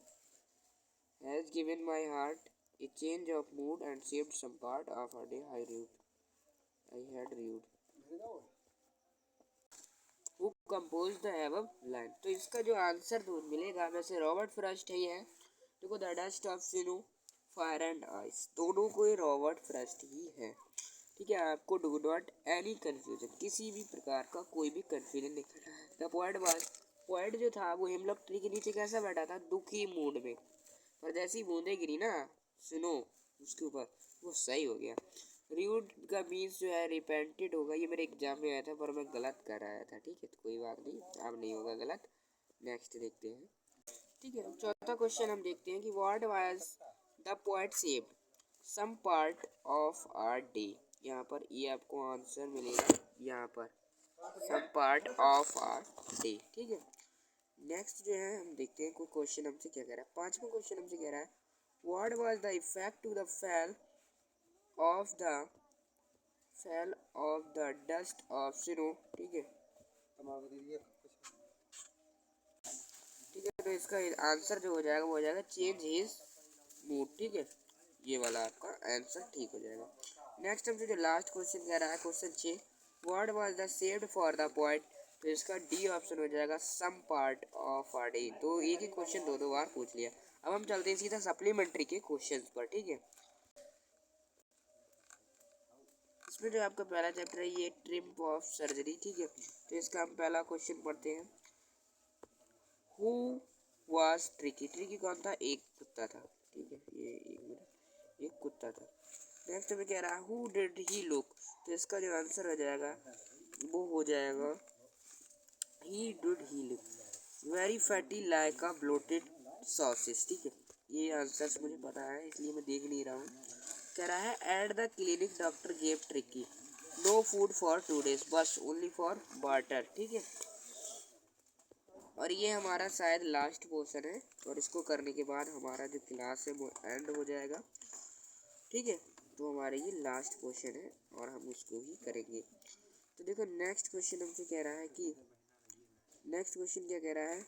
Has given my heart a change of mood and saved some part of a day I rued, I had rued. Who compose the above line. तो इसका जो आंसर तो मिलेगा वैसे रॉबर्ट फ्रॉस्ट है ये है। देखो the dust of snow fire and ice, दोनों को ही रॉबर्ट फ्रॉस्ट ही है। ठीक है, आपको डू नॉट एनी कन्फ्यूजन, किसी भी प्रकार का कोई भी कन्फ्यूजन नहीं। द पॉइंट वाज, पॉइंट जो था वो हिमलॉक ट्री के नीचे कैसा बैठा था, दुखी मूड में, पर जैसी बूंदे गिरी ना सुनो उसके ऊपर, वो सही हो गया। र्यूड का मीन्स जो है रिपेंटेड होगा, ये मेरे एग्जाम में आया था पर मैं गलत कर आया था। ठीक है, तो कोई बात नहीं, अब नहीं होगा गलत। नेक्स्ट देखते हैं। ठीक है, चौथा क्वेश्चन हम देखते हैं कि what was the poet saved some part of our day. यहाँ पर ये आपको आंसर मिलेगा, यहाँ पर some part of our day. ठीक है, नेक्स्ट जो है हम देखते हैं कोई क्वेश्चन हमसे क्या कह रहा है। पांचवा क्वेश्चन हमसे कह रहा है what was the effect to the of the fall of the dust of snow. ठीक है, ठीक है, तो इसका आंसर जो हो जाएगा वो हो जाएगा चेंज हिज मूड। ठीक है, ये वाला आपका आंसर ठीक हो जाएगा। नेक्स्ट हमसे जो लास्ट क्वेश्चन कह रहा है question 6, what was the saved for the point. तो इसका डी ऑप्शन हो जाएगा some part of a day. तो एक ही क्वेश्चन दो बार पूछ लिया। अब हम चलते हैं सीधा सप्लीमेंट्री के क्वेश्चंस पर। ठीक है, इसमें जो आपका पहला चैप्टर है ये ट्रिप ऑफ सर्जरी। ठीक है, तो इसका हम पहला क्वेश्चन पढ़ते हैं। हु वाज ट्रिकी, ट्रिकी कौन था, एक कुत्ता था। ठीक है, ये एक कुत्ता था। नेक्स्ट में कह रहा है हु डिड ही लुक। तो इसका जो आंसर हो जाएगा वो हो जाएगा he did he look very fatty like a bloated sauces. ठीक है, ये आंसर मुझे पता है इसलिए मैं देख नहीं रहा हूँ। कह रहा है at the clinic doctor gave Tricky no food for 2 days बस ओनली फॉर वाटर। ठीक है, और ये हमारा शायद लास्ट पोर्शन है और इसको करने के बाद हमारा जो क्लास है वो एंड हो जाएगा। ठीक है, तो हमारे ये लास्ट क्वेश्चन है और हम उसको ही करेंगे। तो देखो नेक्स्ट क्वेश्चन हमसे कह रहा है कि नेक्स्ट क्वेश्चन क्या कह रहा है,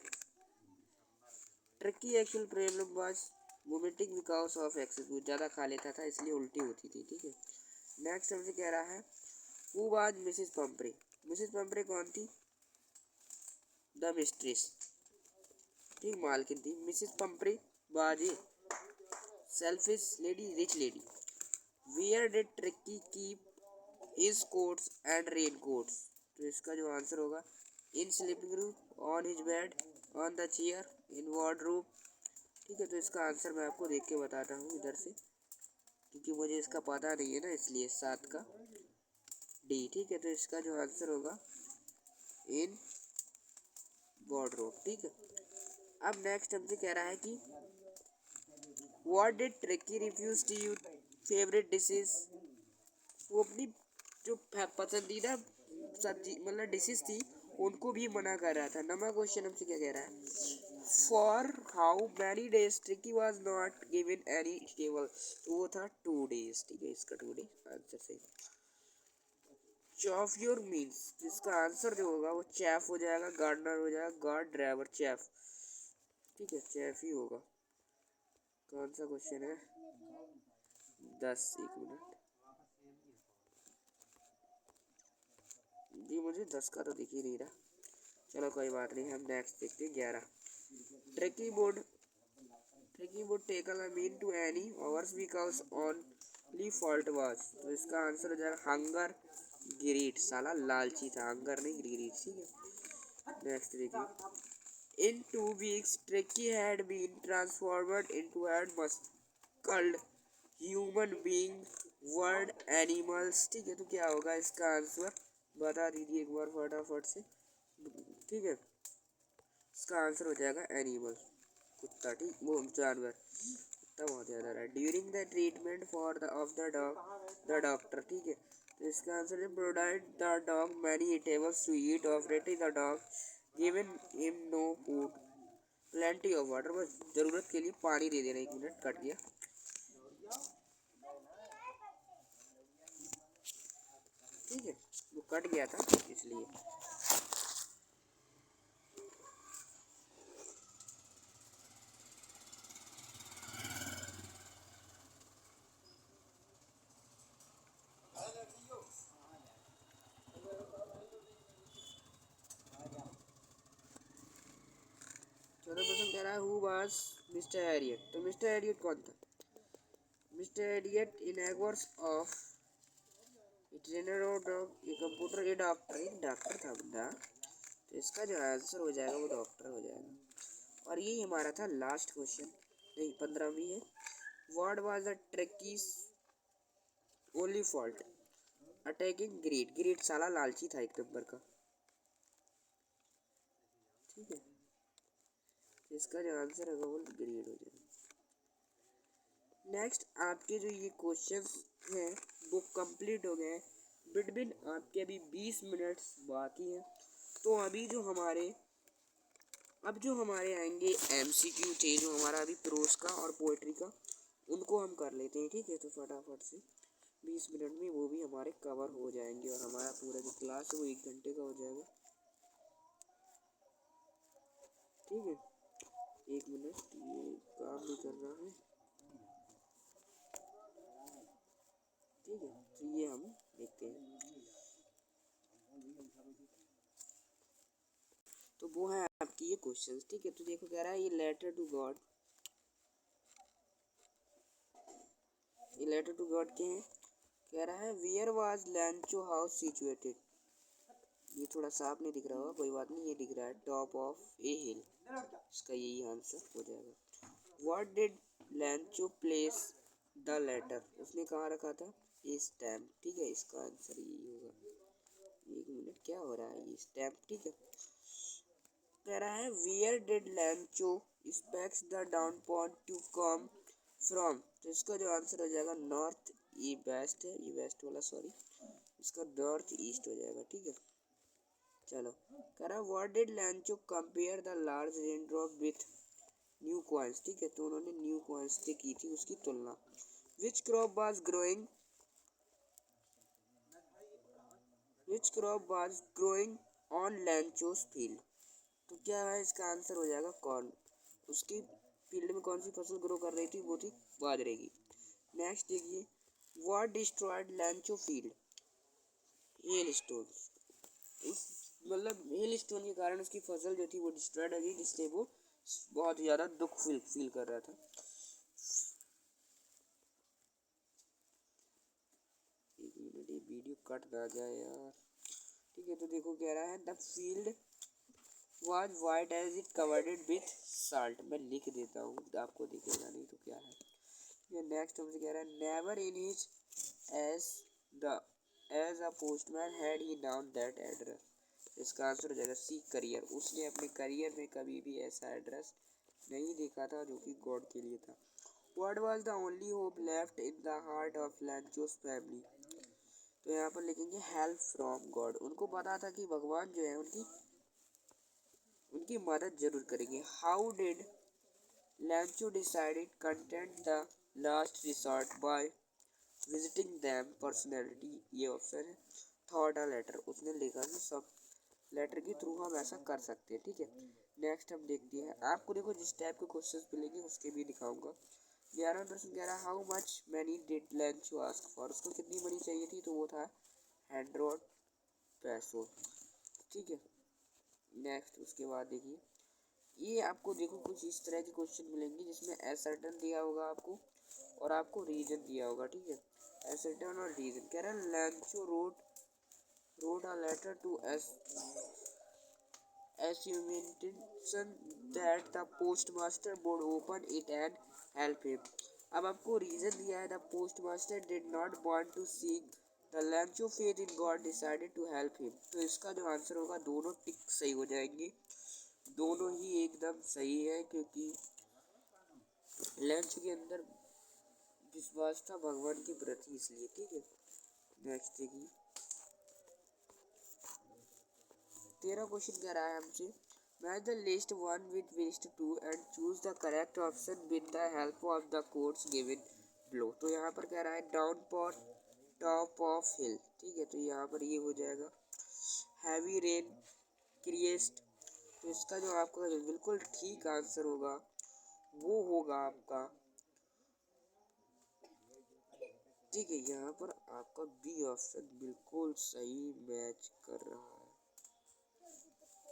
Tricky actual problem was vomiting because of excess, वो ज़्यादा खा लेता था इसलिए उल्टी होती थी। ठीक है, नेक्स्ट हमसे कह रहा है who was Mrs Pumphrey. Mrs Pumphrey कौन थी, द मिस्ट्रेस, ठीक, मालकिन थी। Mrs Pumphrey was a selfish lady, rich lady. Where did Tricki keep his coats and raincoats. तो इसका जो आंसर होगा in sleeping room, on his bed, on the chair, in wardrobe. ठीक है, तो इसका आंसर मैं आपको देख के बताता हूँ इधर से, क्योंकि मुझे इसका पता नहीं है ना, इसलिए 7 का डी। ठीक है, तो इसका जो आंसर होगा इन वार्डरोब। ठीक है, अब नेक्स्ट हमसे कह रहा है कि what did Tricky refuse to you favourite dishes. वो अपनी जो पसंदीदा सब्जी मतलब डिशेज थी उनको भी मना कर रहा था। नमा क्वेश्चन हमसे क्या कह रहा है, for how many days tricky was not given any table. तो वो था 2 days। ठीक है, इसका 2 days आंसर सही। चॉफ योर मीन्स, जिसका आंसर जो होगा वो चैफ हो जाएगा, गार्डनर हो जाएगा, गार्ड ड्राइवर चैफ। ठीक है, चैफ ही होगा। कौन सा क्वेश्चन है, 10, 1 मिनट जी, मुझे 10 का तो दिख ही नहीं रहा। चलो कोई बात नहीं, हम नेक्स्ट देखते हैं 11। Tricki board, Tricki board tackle a mean to any hours because only fault was. तो इसका आंसर हो जाएगा हंगर ग्रीड, साला लालची था, हंगर नहीं ग्रीड। ठीक है, नेक्स्ट देखिए। In 2 weeks Tricki had been transformed into had muscled human being word animals. ठीक है, तो क्या होगा इसका आंसर बता दीजिए एक बार फटाफट से। ठीक है, इसका आंसर हो जाएगा एनिमल, कुत्ता। ठीक, वो जानवर, कुत्ता बहुत ज़्यादा रहा है। During the treatment for the of the dog the doctor. ठीक है, तो इसका आंसर है provide the dog many eatables to eat operating the dog given him no food plenty of water. बस ज़रूरत के लिए पानी दे देना। 1 मिनट कट गया। ठीक है, वो कट गया था इसलिए। है हु वाज मिस्टर एरियट। तो मिस्टर एरियट कौन था? Mr Herriot in avers of trainer और ये कंप्यूटर ये डॉक्टर था बंदा। तो इसका जो आंसर हो जाएगा वो डॉक्टर हो जाएगा। और ये हमारा था लास्ट क्वेश्चन, नहीं 15वीं है। What was the Tricky's only fault attacking greed. Greed साला लालची था एक नंबर का, ठीक है। तो इसका जो आंसर होगा वो ग्रीड हो जाएगा। नेक्स्ट आपके जो ये क्वेश्चंस हैं वो कंप्लीट हो गए। बिटवीन आपके अभी 20 मिनट्स बाकी हैं। तो अभी जो हमारे आएंगे एमसीक्यू थे जो हमारा अभी प्रोस का और पोएट्री का, उनको हम कर लेते हैं, ठीक है। तो फटाफट से 20 मिनट में वो भी हमारे कवर हो जाएंगे और हमारा पूरा जो क्लास है वो 1 घंटे का हो जाएगा, ठीक है। 1 मिनट, ये काम नहीं कर रहा है, ठीक है। तो ये हम देखते हैं। तो वो है आपकी ये क्वेश्चन, ठीक है। तो देखो कह रहा है ये लेटर टू गॉड, ये लेटर टू गॉड के हैं। कह रहा है वियर वाज लैंचो हाउस सिचुएटेड। ये थोड़ा साफ नहीं दिख रहा होगा, कोई बात नहीं, ये दिख रहा है टॉप ऑफ ए हिल। इसका यही आंसर हो जाएगा। What did Lencho place the letter, उसने कहाँ रखा था? ये स्टैम्प, ठीक है। इसका आंसर यही होगा। 1 मिनट, क्या हो रहा है? ये स्टैम्प, ठीक है। कह रहा है where did Lencho expects the downpour to come from. तो इसका जो आंसर हो जाएगा नॉर्थ, ये वेस्ट है, ये वेस्ट वाला सॉरी, इसका नॉर्थ ईस्ट हो जाएगा, ठीक है। चलो कह रहा है what did लैंचो compare the large rain drop with new coins, ठीक है। तो उन्होंने न्यू कॉइन्स से की थी उसकी तुलना। Which crop was growing, which crop was growing on Lencho's field. तो क्या है इसका आंसर हो जाएगा कॉर्न। उसकी फील्ड में कौन सी फसल ग्रो कर रही थी? वो थी बाजरे की। नेक्स्ट देखिए, what destroyed लैंचो field, hello stone. इस मतलब हेल स्टोन के कारण उसकी फसल जो थी वो डिस्ट्रॉयड हो गई, जिससे वो बहुत ही ज़्यादा दुख फील कर रहा था। एक मिनट, ये वीडियो कट ना जाए यार, ठीक है। तो देखो कह रहा है the field was white as it covered with salt. मैं लिख देता हूँ, आपको दिखेगा नहीं तो क्या है। ये नेक्स्ट हमसे कह रहा है never in his age the age a postman had he known that address. इसका आंसर हो जाएगा सी करियर। उसने अपने करियर में कभी भी ऐसा एड्रेस नहीं देखा था जो कि गॉड के लिए था। What was the only hope left in the heart of Lencho's family. तो यहाँ पर लिखेंगे हेल्प फ्रॉम गॉड। उनको पता था कि भगवान जो है उनकी मदद जरूर करेंगे। How did लैंचो decided content the last resort by visiting them personality. ये ऑप्शन है। थॉट अ लेटर, उसने लिखा कि सब लेटर के थ्रू हम ऐसा कर सकते हैं, ठीक है। नेक्स्ट हम देखते हैं। आपको देखो जिस टाइप के क्वेश्चंस मिलेंगे उसके भी दिखाऊंगा। 11 प्रश्न कह रहा है how much money did लैंचो ask for. उसको कितनी मनी चाहिए थी? तो वो था 100 पैसों, ठीक है। नेक्स्ट उसके बाद देखिए, ये आपको देखो कुछ इस तरह के क्वेश्चन मिलेंगे जिसमें एसर्टन दिया होगा आपको और आपको रीजन दिया होगा, ठीक है। एसर्टन और रीजन कह रहा है Lencho wrote a letter to assumption that the postmaster would open it and help him। अब आपको रीजन दिया है the postmaster did not want to seek the Lancho faith in God decided to help him। तो इसका जो answer होगा दोनों टिक सही हो जाएंगे, दोनों ही एकदम सही है, क्योंकि लंच के अंदर विश्वास था भगवान के प्रति, इसलिए, ठीक है। नेक्स्ट देखिए, 13 क्वेश्चन कह रहा है हमसे match the list 1 with list 2 and choose the correct option with the help of the codes given below। तो यहाँ पर कह रहा है डाउन फॉर टॉप ऑफ हिल, ठीक है। तो यहाँ पर ये हो जाएगा हैवी रेन क्रिएस्ट। तो इसका जो आपका बिल्कुल ठीक आंसर होगा वो होगा आपका, ठीक है। यहाँ पर आपका बी ऑप्शन बिल्कुल सही मैच कर रहा है।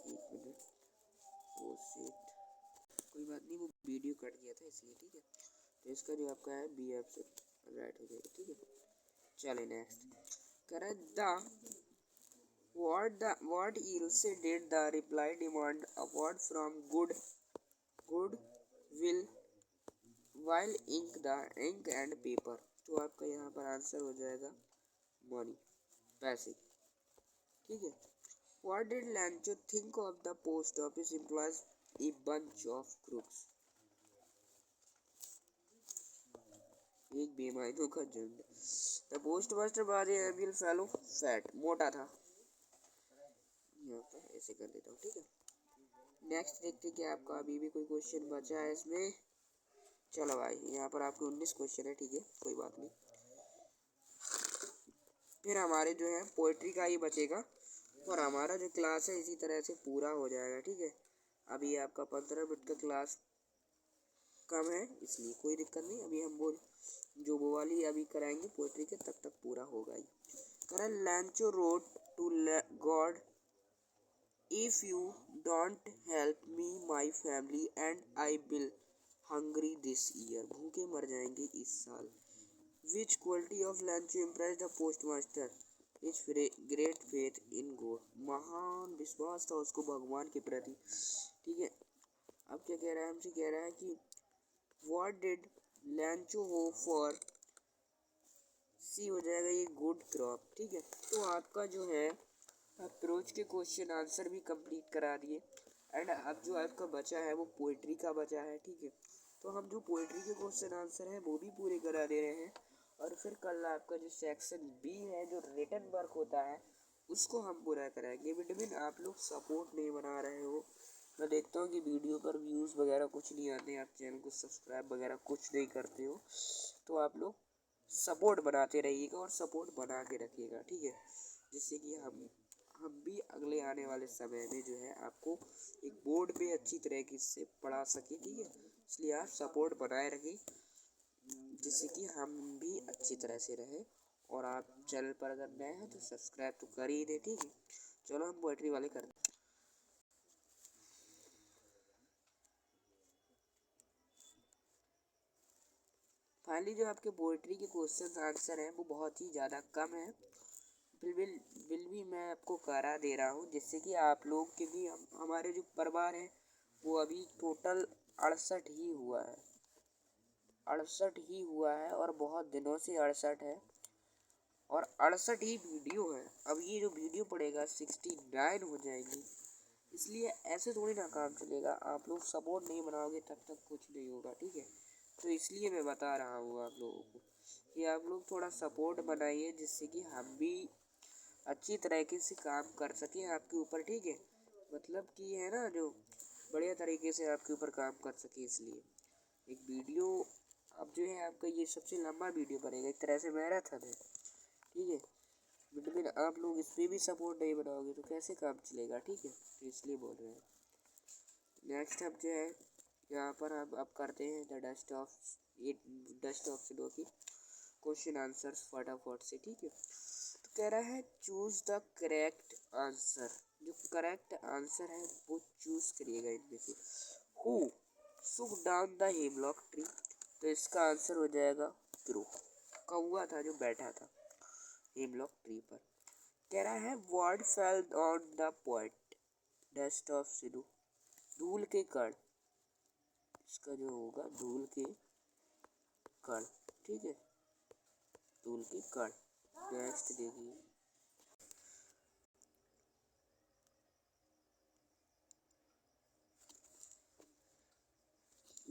एक मिनट, ओ शिट, कोई बात नहीं, वो वीडियो कट गया था इसलिए, ठीक है। तो इसका जो आपका है बी ऑप्शन राइट हो जाएगा, ठीक है। चले नेक्स्ट करें the what else did the reply demand award from good will while ink and paper। तो आपका यहाँ पर आंसर हो जाएगा मनी, पैसे, ठीक है। What did Lancho think of the post office employees a bunch of crooks। एक बेईमानों का झुंड। The post master was a amiable fellow fat, मोटा था। यहाँ पर ऐसे कर देता हूँ, ठीक है। नेक्स्ट देखते हैं कि आपका अभी भी कोई क्वेश्चन बचा है इसमें। चलो भाई, यहाँ पर आपके 19 क्वेश्चन है, ठीक है, कोई बात नहीं। फिर हमारे जो है पोइट्री का ही बचेगा और हमारा जो क्लास है इसी तरह से पूरा हो जाएगा, ठीक है। अभी आपका 15 मिनट का क्लास कम है इसलिए कोई दिक्कत नहीं। अभी हम वो वाली अभी कराएंगे पोइट्री के, तब तक पूरा होगा ही। करन Lencho wrote to God if you don't help me my family and I will hungry this year. भूखे मर जाएंगे इस साल। Which quality of Lencho impress the post master. Is great faith in God. महान विश्वास था उसको भगवान के प्रति, ठीक है। अब क्या कह रहा है, हमसे कह रहा है कि what did Lencho hope for. C हो जाएगा ये गुड क्रॉप, ठीक है। तो आपका जो है अप्रोच के क्वेश्चन आंसर भी कंप्लीट करा दिए एंड अब जो आपका बचा है वो पोइट्री का बचा है, ठीक है। तो हम जो पोइट्री के क्वेश्चन आंसर है वो भी पूरे करा दे रहे हैं और फिर कल आपका जो सेक्शन बी है जो रिटन वर्क होता है उसको हम पूरा कराएंगे। विटामिन आप लोग सपोर्ट नहीं बना रहे हो। मैं देखता हूँ कि वीडियो पर व्यूज़ वगैरह कुछ नहीं आते, आप चैनल को सब्सक्राइब वगैरह कुछ नहीं करते हो, तो आप लोग सपोर्ट बनाते रहिएगा और सपोर्ट बना के रखिएगा, ठीक है। जिससे कि हम भी अगले आने वाले समय में जो है आपको एक बोर्ड पे अच्छी तरीके से पढ़ा सके, ठीक है। इसलिए आप सपोर्ट बनाए रखें जिससे कि हम भी अच्छी तरह से रहें। और आप चैनल पर अगर नए हैं तो सब्सक्राइब तो कर ही दें, ठीक है। चलो हम पोइट्री वाले करते हैं। फाइनली जो आपके पोइट्री के क्वेश्चन आंसर हैं वो बहुत ही ज़्यादा कम है। बिल भी मैं आपको करा दे रहा हूँ जिससे कि आप लोग के भी हमारे जो परिवार है वो अभी टोटल 68 ही हुआ है, 68 ही हुआ है और बहुत दिनों से 68 है और 68 ही वीडियो है। अब ये जो वीडियो पड़ेगा 69 हो जाएगी, इसलिए ऐसे थोड़ी ना काम चलेगा। आप लोग सपोर्ट नहीं बनाओगे तब तक कुछ नहीं होगा, ठीक है। तो इसलिए मैं बता रहा हूँ आप लोगों को कि आप लोग थोड़ा सपोर्ट बनाइए जिससे कि हम भी अच्छी तरीके से काम कर सकें आपके ऊपर, ठीक है। मतलब कि है ना जो बढ़िया तरीके से आपके ऊपर काम कर सके, इसलिए एक वीडियो अब जो है आपका ये सबसे लंबा वीडियो बनेगा, एक तरह से मैराथन है, ठीक है। लेकिन आप लोग इस पर भी सपोर्ट नहीं बनाओगे तो कैसे काम चलेगा, ठीक है। तो इसलिए बोल रहे हैं। नेक्स्ट अब जो है यहाँ पर हम अब करते हैं द डस्ट ऑफ स्नो की क्वेश्चन आंसर्स फटाफट से, ठीक है। तो कह रहा है चूज द करेक्ट आंसर। जो करेक्ट आंसर है वो चूज करिएगा इनमें से। हु सुक डाउन द हेमलॉक ट्री। तो इसका आंसर हो जाएगा क्रो, कौवा था जो बैठा था हेमलॉक ट्री पर। कह रहा है word fell on the point dust of snow. धूल के कण, इसका जो होगा धूल के कण, ठीक है, धूल के कण। नेक्स्ट देखिए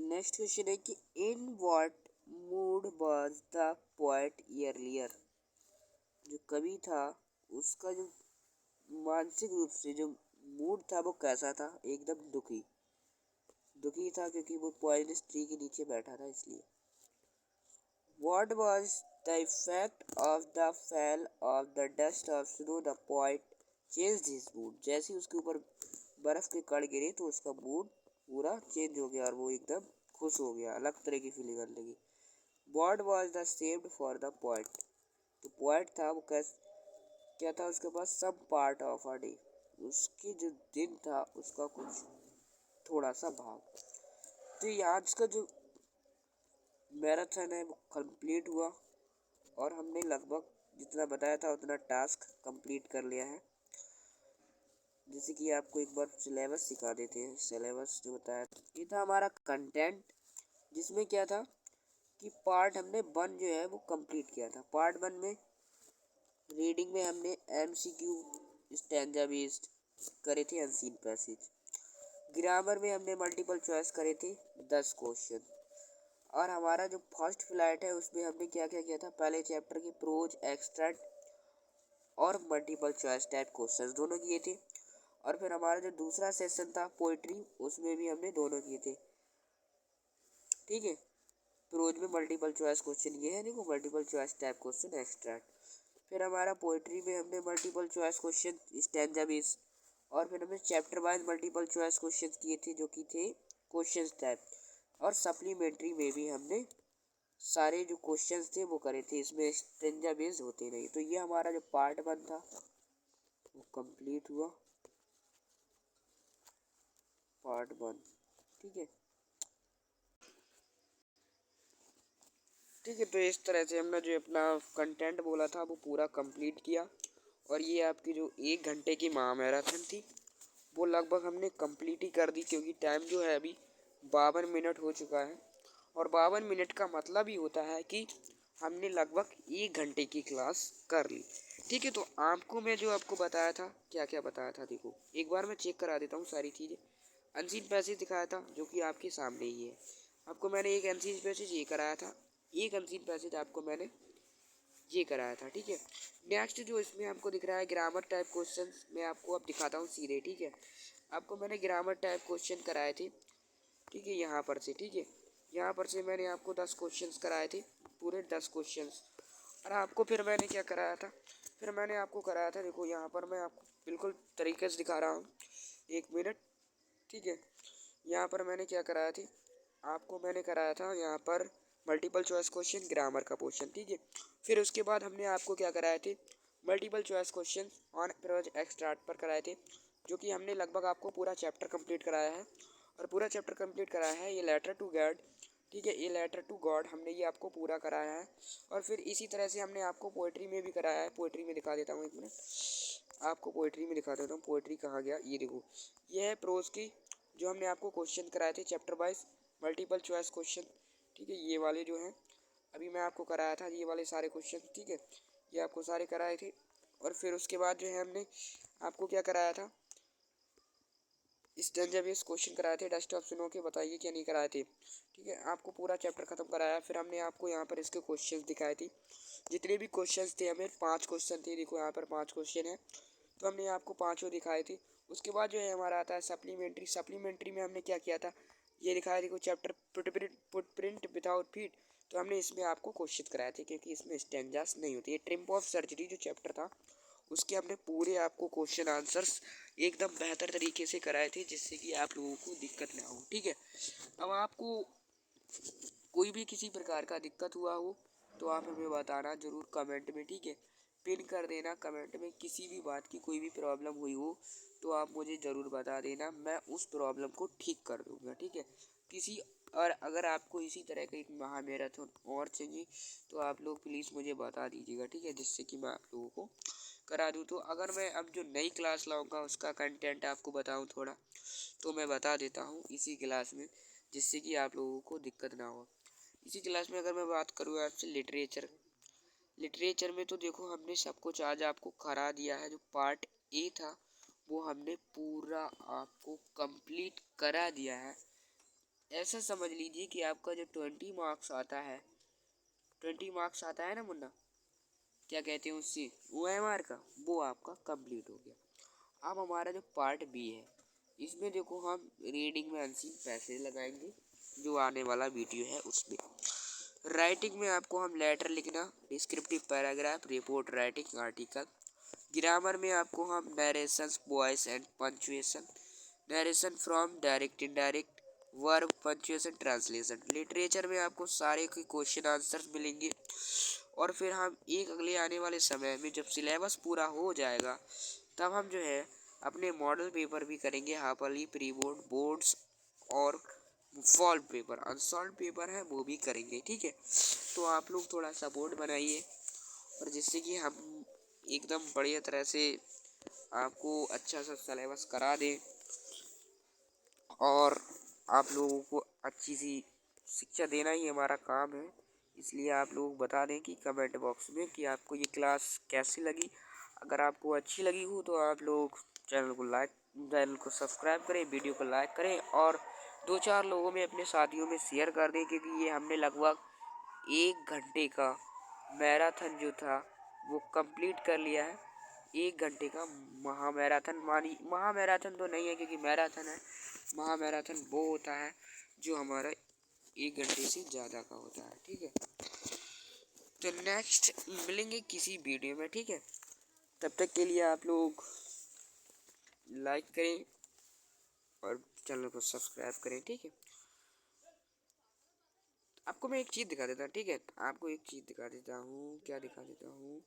नेक्स्ट क्वेश्चन है कि in what mood was the poet earlier. जो कवि था उसका जो मानसिक रूप से जो मूड था वो कैसा था, एकदम दुखी दुखी था क्योंकि वो पॉइजनस ट्री के नीचे बैठा था इसलिए। What was the effect of the fall of the dust of snow? The poet changed his mood। जैसे उसके ऊपर बर्फ के कण गिरे तो उसका मूड पूरा चेंज हो गया और वो एकदम खुश हो गया, अलग तरह की फीलिंग आने लगी। What was the saved for the poet? तो पोएट था वो क्या था उसके पास some part of a day। उसकी जो दिन था उसका कुछ थोड़ा सा भाग। तो ये आज का जो मैराथन है वो कंप्लीट हुआ और हमने लगभग जितना बताया था उतना टास्क कंप्लीट कर लिया है। जैसे कि आपको एक बार सिलेबस सिखा देते हैं। सिलेबस जो बताया ये था हमारा कंटेंट, जिसमें क्या था कि पार्ट हमने 1 जो है वो कंप्लीट किया था। पार्ट 1 में रीडिंग में हमने MCQ स्टैंजा बेस्ड करे थे अनसीन पैसेज। ग्रामर में हमने मल्टीपल चॉइस करे थे 10 क्वेश्चन। और हमारा जो फर्स्ट फ्लाइट है उसमें हमने क्या क्या किया था, पहले चैप्टर की प्रोज, एक्सट्रैक्ट और मल्टीपल चॉइस टाइप क्वेश्चन दोनों किए थे। और फिर हमारा जो दूसरा सेशन था पोइट्री, उसमें भी हमने दोनों किए थे। ठीक है, प्रोज में मल्टीपल चॉइस क्वेश्चन ये है, देखो multiple choice type question extract. फिर हमारा पोइट्री में हमने multiple choice question stanza base, और फिर हमने chapter wise multiple choice question किए थे जो कि थे क्वेश्चन टाइप। और सप्लीमेंट्री में भी हमने सारे जो क्वेश्चंस थे वो करे थे, इसमें स्टैंजा बेस्ड होते नहीं। तो ये हमारा जो पार्ट 1 था वो कंप्लीट हुआ, पार्ट 1। ठीक है, ठीक है। तो इस तरह से हमने जो अपना कंटेंट बोला था वो पूरा कंप्लीट किया। और ये आपकी जो 1 घंटे की महामैराथन थी वो लगभग हमने कंप्लीट ही कर दी, क्योंकि टाइम जो है अभी 52 मिनट हो चुका है। और 52 मिनट का मतलब ही होता है कि हमने लगभग 1 घंटे की क्लास कर ली। ठीक है, तो आपको मैं जो आपको बताया था, क्या क्या बताया था, देखो एक बार मैं चेक करा देता हूँ सारी चीज़ें। अनसीन पैसेज दिखाया था जो कि आपके सामने ही है। आपको मैंने एक अनसीन पैसेज ये कराया था, एक अनसीन पैसेज आपको मैंने ये कराया था। ठीक है, नेक्स्ट जो इसमें आपको दिख रहा है ग्रामर टाइप क्वेश्चन, मैं आपको अब दिखाता हूँ सीधे। ठीक है, आपको मैंने ग्रामर टाइप क्वेश्चन कराए थे। ठीक है, यहाँ पर से, ठीक है, यहाँ पर से मैंने आपको 10 क्वेश्चंस कराए थे, पूरे 10 क्वेश्चंस। और आपको फिर मैंने क्या कराया था, फिर मैंने आपको कराया था, देखो यहाँ पर मैं आपको बिल्कुल तरीके से दिखा रहा हूँ, 1 मिनट। ठीक है, यहाँ पर मैंने क्या कराया थी, आपको मैंने कराया था यहाँ पर मल्टीपल चॉइस क्वेश्चन ग्रामर का पोर्शन। ठीक है, फिर उसके बाद हमने आपको क्या कराए थे, multiple choice question on prose extract पर कराए थे, जो कि हमने लगभग आपको पूरा चैप्टर कंप्लीट कराया है। और पूरा चैप्टर कंप्लीट कराया है ये लेटर टू गॉड। ठीक है, ये लेटर टू गॉड हमने ये आपको पूरा कराया है। और फिर इसी तरह से हमने आपको पोइट्री में भी कराया है। पोइट्री में दिखा देता हूँ, 1 मिनट, आपको पोइट्री में दिखा देता हूँ। पोइट्री कहाँ गया, ये देखो, ये है प्रोज की जो हमने आपको क्वेश्चन कराए थे chapter wise multiple choice question. ठीक है, ये वाले जो हैं अभी मैं आपको कराया था, ये वाले सारे क्वेश्चन। ठीक है, ये आपको सारे कराए थे। और फिर उसके बाद जो है हमने आपको क्या कराया था, स्टैंजा बेस्ड क्वेश्चन कराए थे। डस्ट ऑप्शनों के बताइए क्या नहीं कराए थे। ठीक है, आपको पूरा चैप्टर खत्म कराया। फिर हमने आपको यहाँ पर इसके क्वेश्चंस दिखाए थे, जितने भी क्वेश्चंस थे हमें 5 क्वेश्चन थे, देखो यहाँ पर 5 क्वेश्चन है, तो हमने आपको पाँचों दिखाए थे। उसके बाद जो है हमारा आता है सप्लीमेंट्री। सप्लीमेंट्री में हमने क्या किया था, ये दिखाया, देखो चैप्टर फुटप्रिंट विदाउट फीट, तो हमने इसमें आपको क्वेश्चन कराए थे, क्योंकि इसमें स्टेंजास नहीं होती है। ट्रिम्प ऑफ सर्जरी जो चैप्टर था उसके हमने पूरे आपको क्वेश्चन आंसर्स एकदम बेहतर तरीके से कराए थे, जिससे कि आप लोगों को दिक्कत ना हो। ठीक है, अब आपको कोई भी किसी प्रकार का दिक्कत हुआ हो तो आप हमें बताना ज़रूर कमेंट में। ठीक है, पिन कर देना कमेंट में, किसी भी बात की कोई भी प्रॉब्लम हुई हो तो आप मुझे ज़रूर बता देना, मैं उस प्रॉब्लम को ठीक कर दूँगा। ठीक है, किसी और अगर आपको इसी तरह का एक महामैराथन और चाहिए तो आप लोग प्लीज़ मुझे बता दीजिएगा। ठीक है, जिससे कि मैं आप लोगों को करा दूँ। तो अगर मैं अब जो नई क्लास लाऊंगा उसका कंटेंट आपको बताऊँ थोड़ा, तो मैं बता देता हूँ इसी क्लास में, जिससे कि आप लोगों को दिक्कत ना हो। इसी क्लास में अगर मैं बात करूँ आपसे लिटरेचर, लिटरेचर में तो देखो हमने सब कुछ आज आपको करा दिया है। जो पार्ट ए था वो हमने पूरा आपको कंप्लीट करा दिया है। ऐसा समझ लीजिए कि आपका जो 20 मार्क्स आता है, 20 मार्क्स आता है ना मुन्ना, क्या कहते हैं उससे, OMR का, वो आपका कंप्लीट हो गया। अब हमारा जो पार्ट बी है, इसमें देखो हम रीडिंग में अनसीन पैसेज लगाएंगे, जो आने वाला वीडियो है उसमें। राइटिंग में आपको हम लेटर लिखना, descriptive paragraph, report writing, article. Grammar में आपको हम narrations, voice and punctuation, narration from direct indirect, verb, punctuation, translation. Literature में आपको सारे के क्वेश्चन आंसर्स मिलेंगे। और फिर हम एक अगले आने वाले समय में जब सिलेबस पूरा हो जाएगा तब हम जो है अपने मॉडल पेपर भी करेंगे, हाफली, प्री बोर्ड, बोर्ड्स और सॉल्व पेपर, अनसॉल्व पेपर है वो भी करेंगे, ठीक है। तो आप लोग थोड़ा सपोर्ट बनाइए, और जिससे कि हम एकदम बढ़िया तरह से आपको अच्छा सा सिलेबस करा दें और आप लोगों को अच्छी सी शिक्षा देना ही हमारा काम है। इसलिए आप लोग बता दें कि कमेंट बॉक्स में कि आपको ये क्लास कैसी लगी। अगर आपको अच्छी लगी हो तो आप लोग चैनल को सब्सक्राइब करें, वीडियो को लाइक करें और 2-4 लोगों में अपने साथियों में शेयर कर दें, क्योंकि ये हमने लगभग 1 घंटे का मैराथन जो था वो कंप्लीट कर लिया है। 1 घंटे का महामैराथन, मानी महामैराथन तो नहीं है क्योंकि मैराथन है, महामैराथन वो होता है जो हमारा 1 घंटे से ज़्यादा का होता है, ठीक है। तो नेक्स्ट मिलेंगे किसी वीडियो में, ठीक है। तब तक के लिए आप लोग लाइक करें और चैनल को सब्सक्राइब करें, ठीक है। आपको मैं एक चीज़ दिखा देता हूँ, ठीक है। आपको एक चीज़ दिखा देता हूँ, क्या दिखा देता हूँ,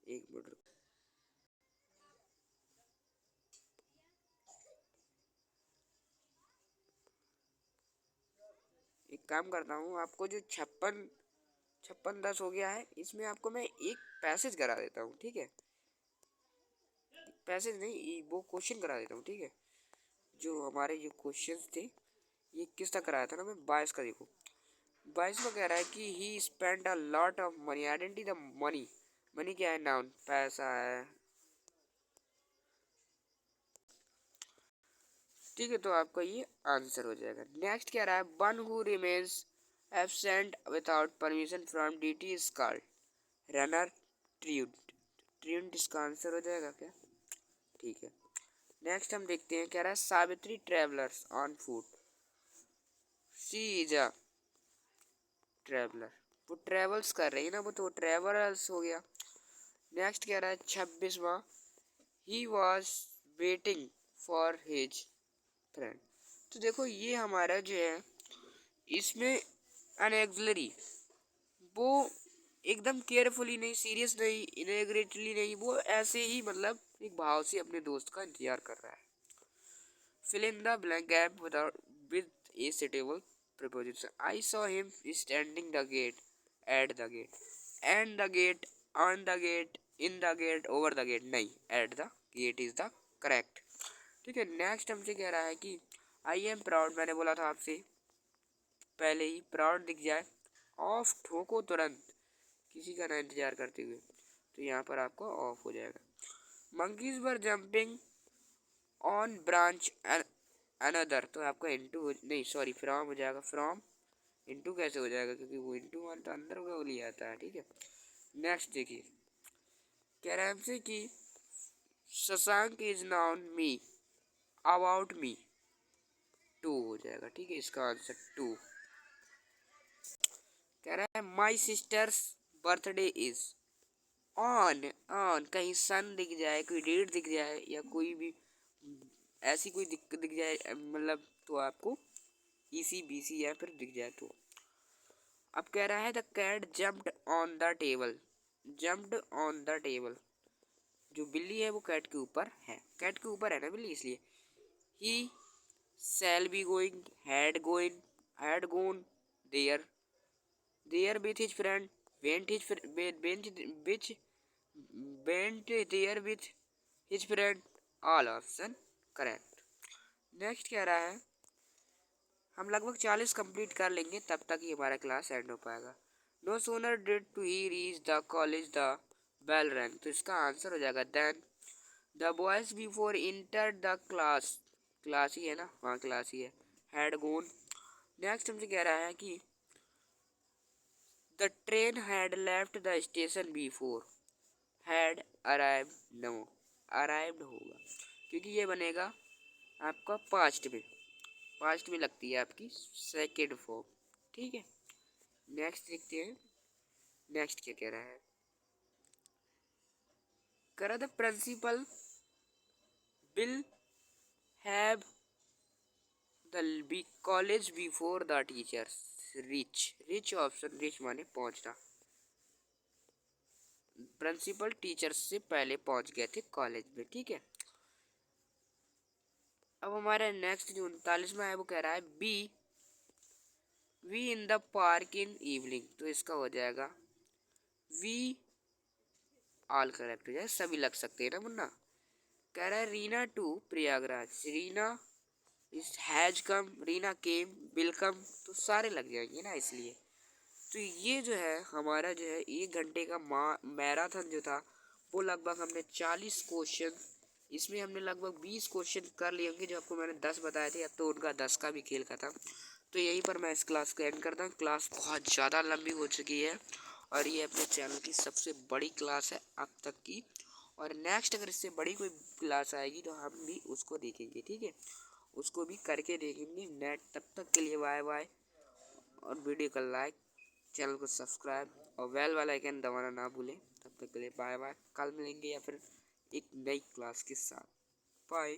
एक मिनट। एक काम करता हूँ, आपको जो 56-10 हो गया है, इसमें आपको मैं एक पैसेज करा देता हूँ, ठीक है। पैसेज नहीं, वो क्वेश्चन करा देता हूँ, ठीक है। जो हमारे जो क्वेश्चंस थे, ये किस तक कराया था ना, मैं 22 का देखो। 22 में कह रहा है कि he spend a lot of money, identity the money. Money क्या है, नाउन, पैसा है, ठीक है। तो आपका ये आंसर हो जाएगा। नेक्स्ट क्या रहा है, one who remains absent without permission from duty is called runner truant. Truant इसका आंसर हो जाएगा क्या, ठीक है। नेक्स्ट हम देखते हैं, क्या रहा है, Savitri travellers on foot, she is a traveller, वो ट्रेवल्स कर रही है ना, वो तो ट्रेवलर्स हो गया। नेक्स्ट क्या रहा है, 26वां, he was waiting for his friend. तो देखो ये हमारा जो है, इसमें अनएक्सलरी, वो एकदम केयरफुली नहीं, सीरियस नहीं, इनेग्रेटली नहीं, वो ऐसे ही मतलब एक भाव से अपने दोस्त का इंतजार कर रहा है। Fill in the blank gap without with a suitable preposition. I saw him standing the gate, at the gate, and the gate, on the gate, in the gate, over the gate, नहीं, at the gate is the correct, ठीक है। Next हमसे कह रहा है कि I am proud, मैंने बोला था आपसे पहले ही, प्राउड दिख जाए, ऑफ ठोको तुरंत, किसी का ना इंतजार करते हुए, तो यहाँ पर आपको ऑफ हो जाएगा। Monkeys were jumping on branch another, तो आपका इंटू नहीं, सॉरी, फ्रॉम हो जाएगा, फ्रॉम इंटू कैसे हो जाएगा, क्योंकि वो इंटू वन तो अंदर का बोली आता है, ठीक है। नेक्स्ट देखिए, कह रहा है हमसे कि Shashank is known me, about me, to हो जाएगा, ठीक है, इसका आंसर टू। कह रहा है my sister's birthday is on, on कहीं सन दिख जाए, कोई डेट दिख जाए, या कोई भी ऐसी कोई दिख जाए, मतलब तो आपको ईसी बीसी या फिर दिख जाए तो। अब कह रहा है the cat jumped on the table, jumped on the table, जो बिल्ली है वो कैट के ऊपर है, कैट के ऊपर है ना बिल्ली, इसलिए। He shall be going, had gone there, there with his friend, went his bench which went there with his friend, all option correct. Next कह रहा है, हम लगभग 40 कंप्लीट कर लेंगे, तब तक ही हमारा क्लास एंड हो पाएगा। No sooner did to he reach the college the bell rang, तो इसका आंसर हो जाएगा then the boys before enter the class, class ही है ना, हाँ क्लास ही है, हैड गोन। नेक्स्ट हमसे कह रहा है कि the train had left the station before, had arrived, no, arrived होगा, क्योंकि ये बनेगा आपका पास्ट में, पास्ट में लगती है आपकी सेकेंड फॉर्म, ठीक है। नेक्स्ट देखते हैं, नेक्स्ट क्या कह रहा है, करा the principal will have the be college before the teachers reach, reach option, reach माने पहुंचना, प्रिंसिपल टीचर्स से पहले पहुंच गए थे कॉलेज में, ठीक है। अब हमारा नेक्स्ट जो 39वां है वो कह रहा है be we in the park in evening, तो इसका हो जाएगा वी ऑल करेक्ट हो जाए, सभी लग सकते हैं ना मुन्ना। कह रहा है रीना टू प्रयागराज, रीना इस has come, Reena came, will come, तो सारे लग जाएंगे ना इसलिए। तो ये जो है हमारा जो है 1 घंटे का मैराथन जो था वो लगभग हमने 40 क्वेश्चन, इसमें हमने लगभग 20 क्वेश्चन कर लिए होंगे, जो आपको मैंने 10 बताए थे, अब तो उनका 10 का भी खेल खत्म। तो यहीं पर मैं इस क्लास को एंड करता हूँ। क्लास बहुत ज़्यादा लंबी हो चुकी है और ये अपने चैनल की सबसे बड़ी क्लास है अब तक की, और नेक्स्ट अगर इससे बड़ी कोई क्लास आएगी तो हम भी उसको देखेंगे, ठीक है, उसको भी करके देखेंगे नेट। तब तक के लिए बाय बाय, और वीडियो को लाइक, चैनल को सब्सक्राइब और बेल वाला आइकन दबाना ना भूलें। तब तक के लिए बाय बाय, कल मिलेंगे या फिर एक नई क्लास के साथ। बाय।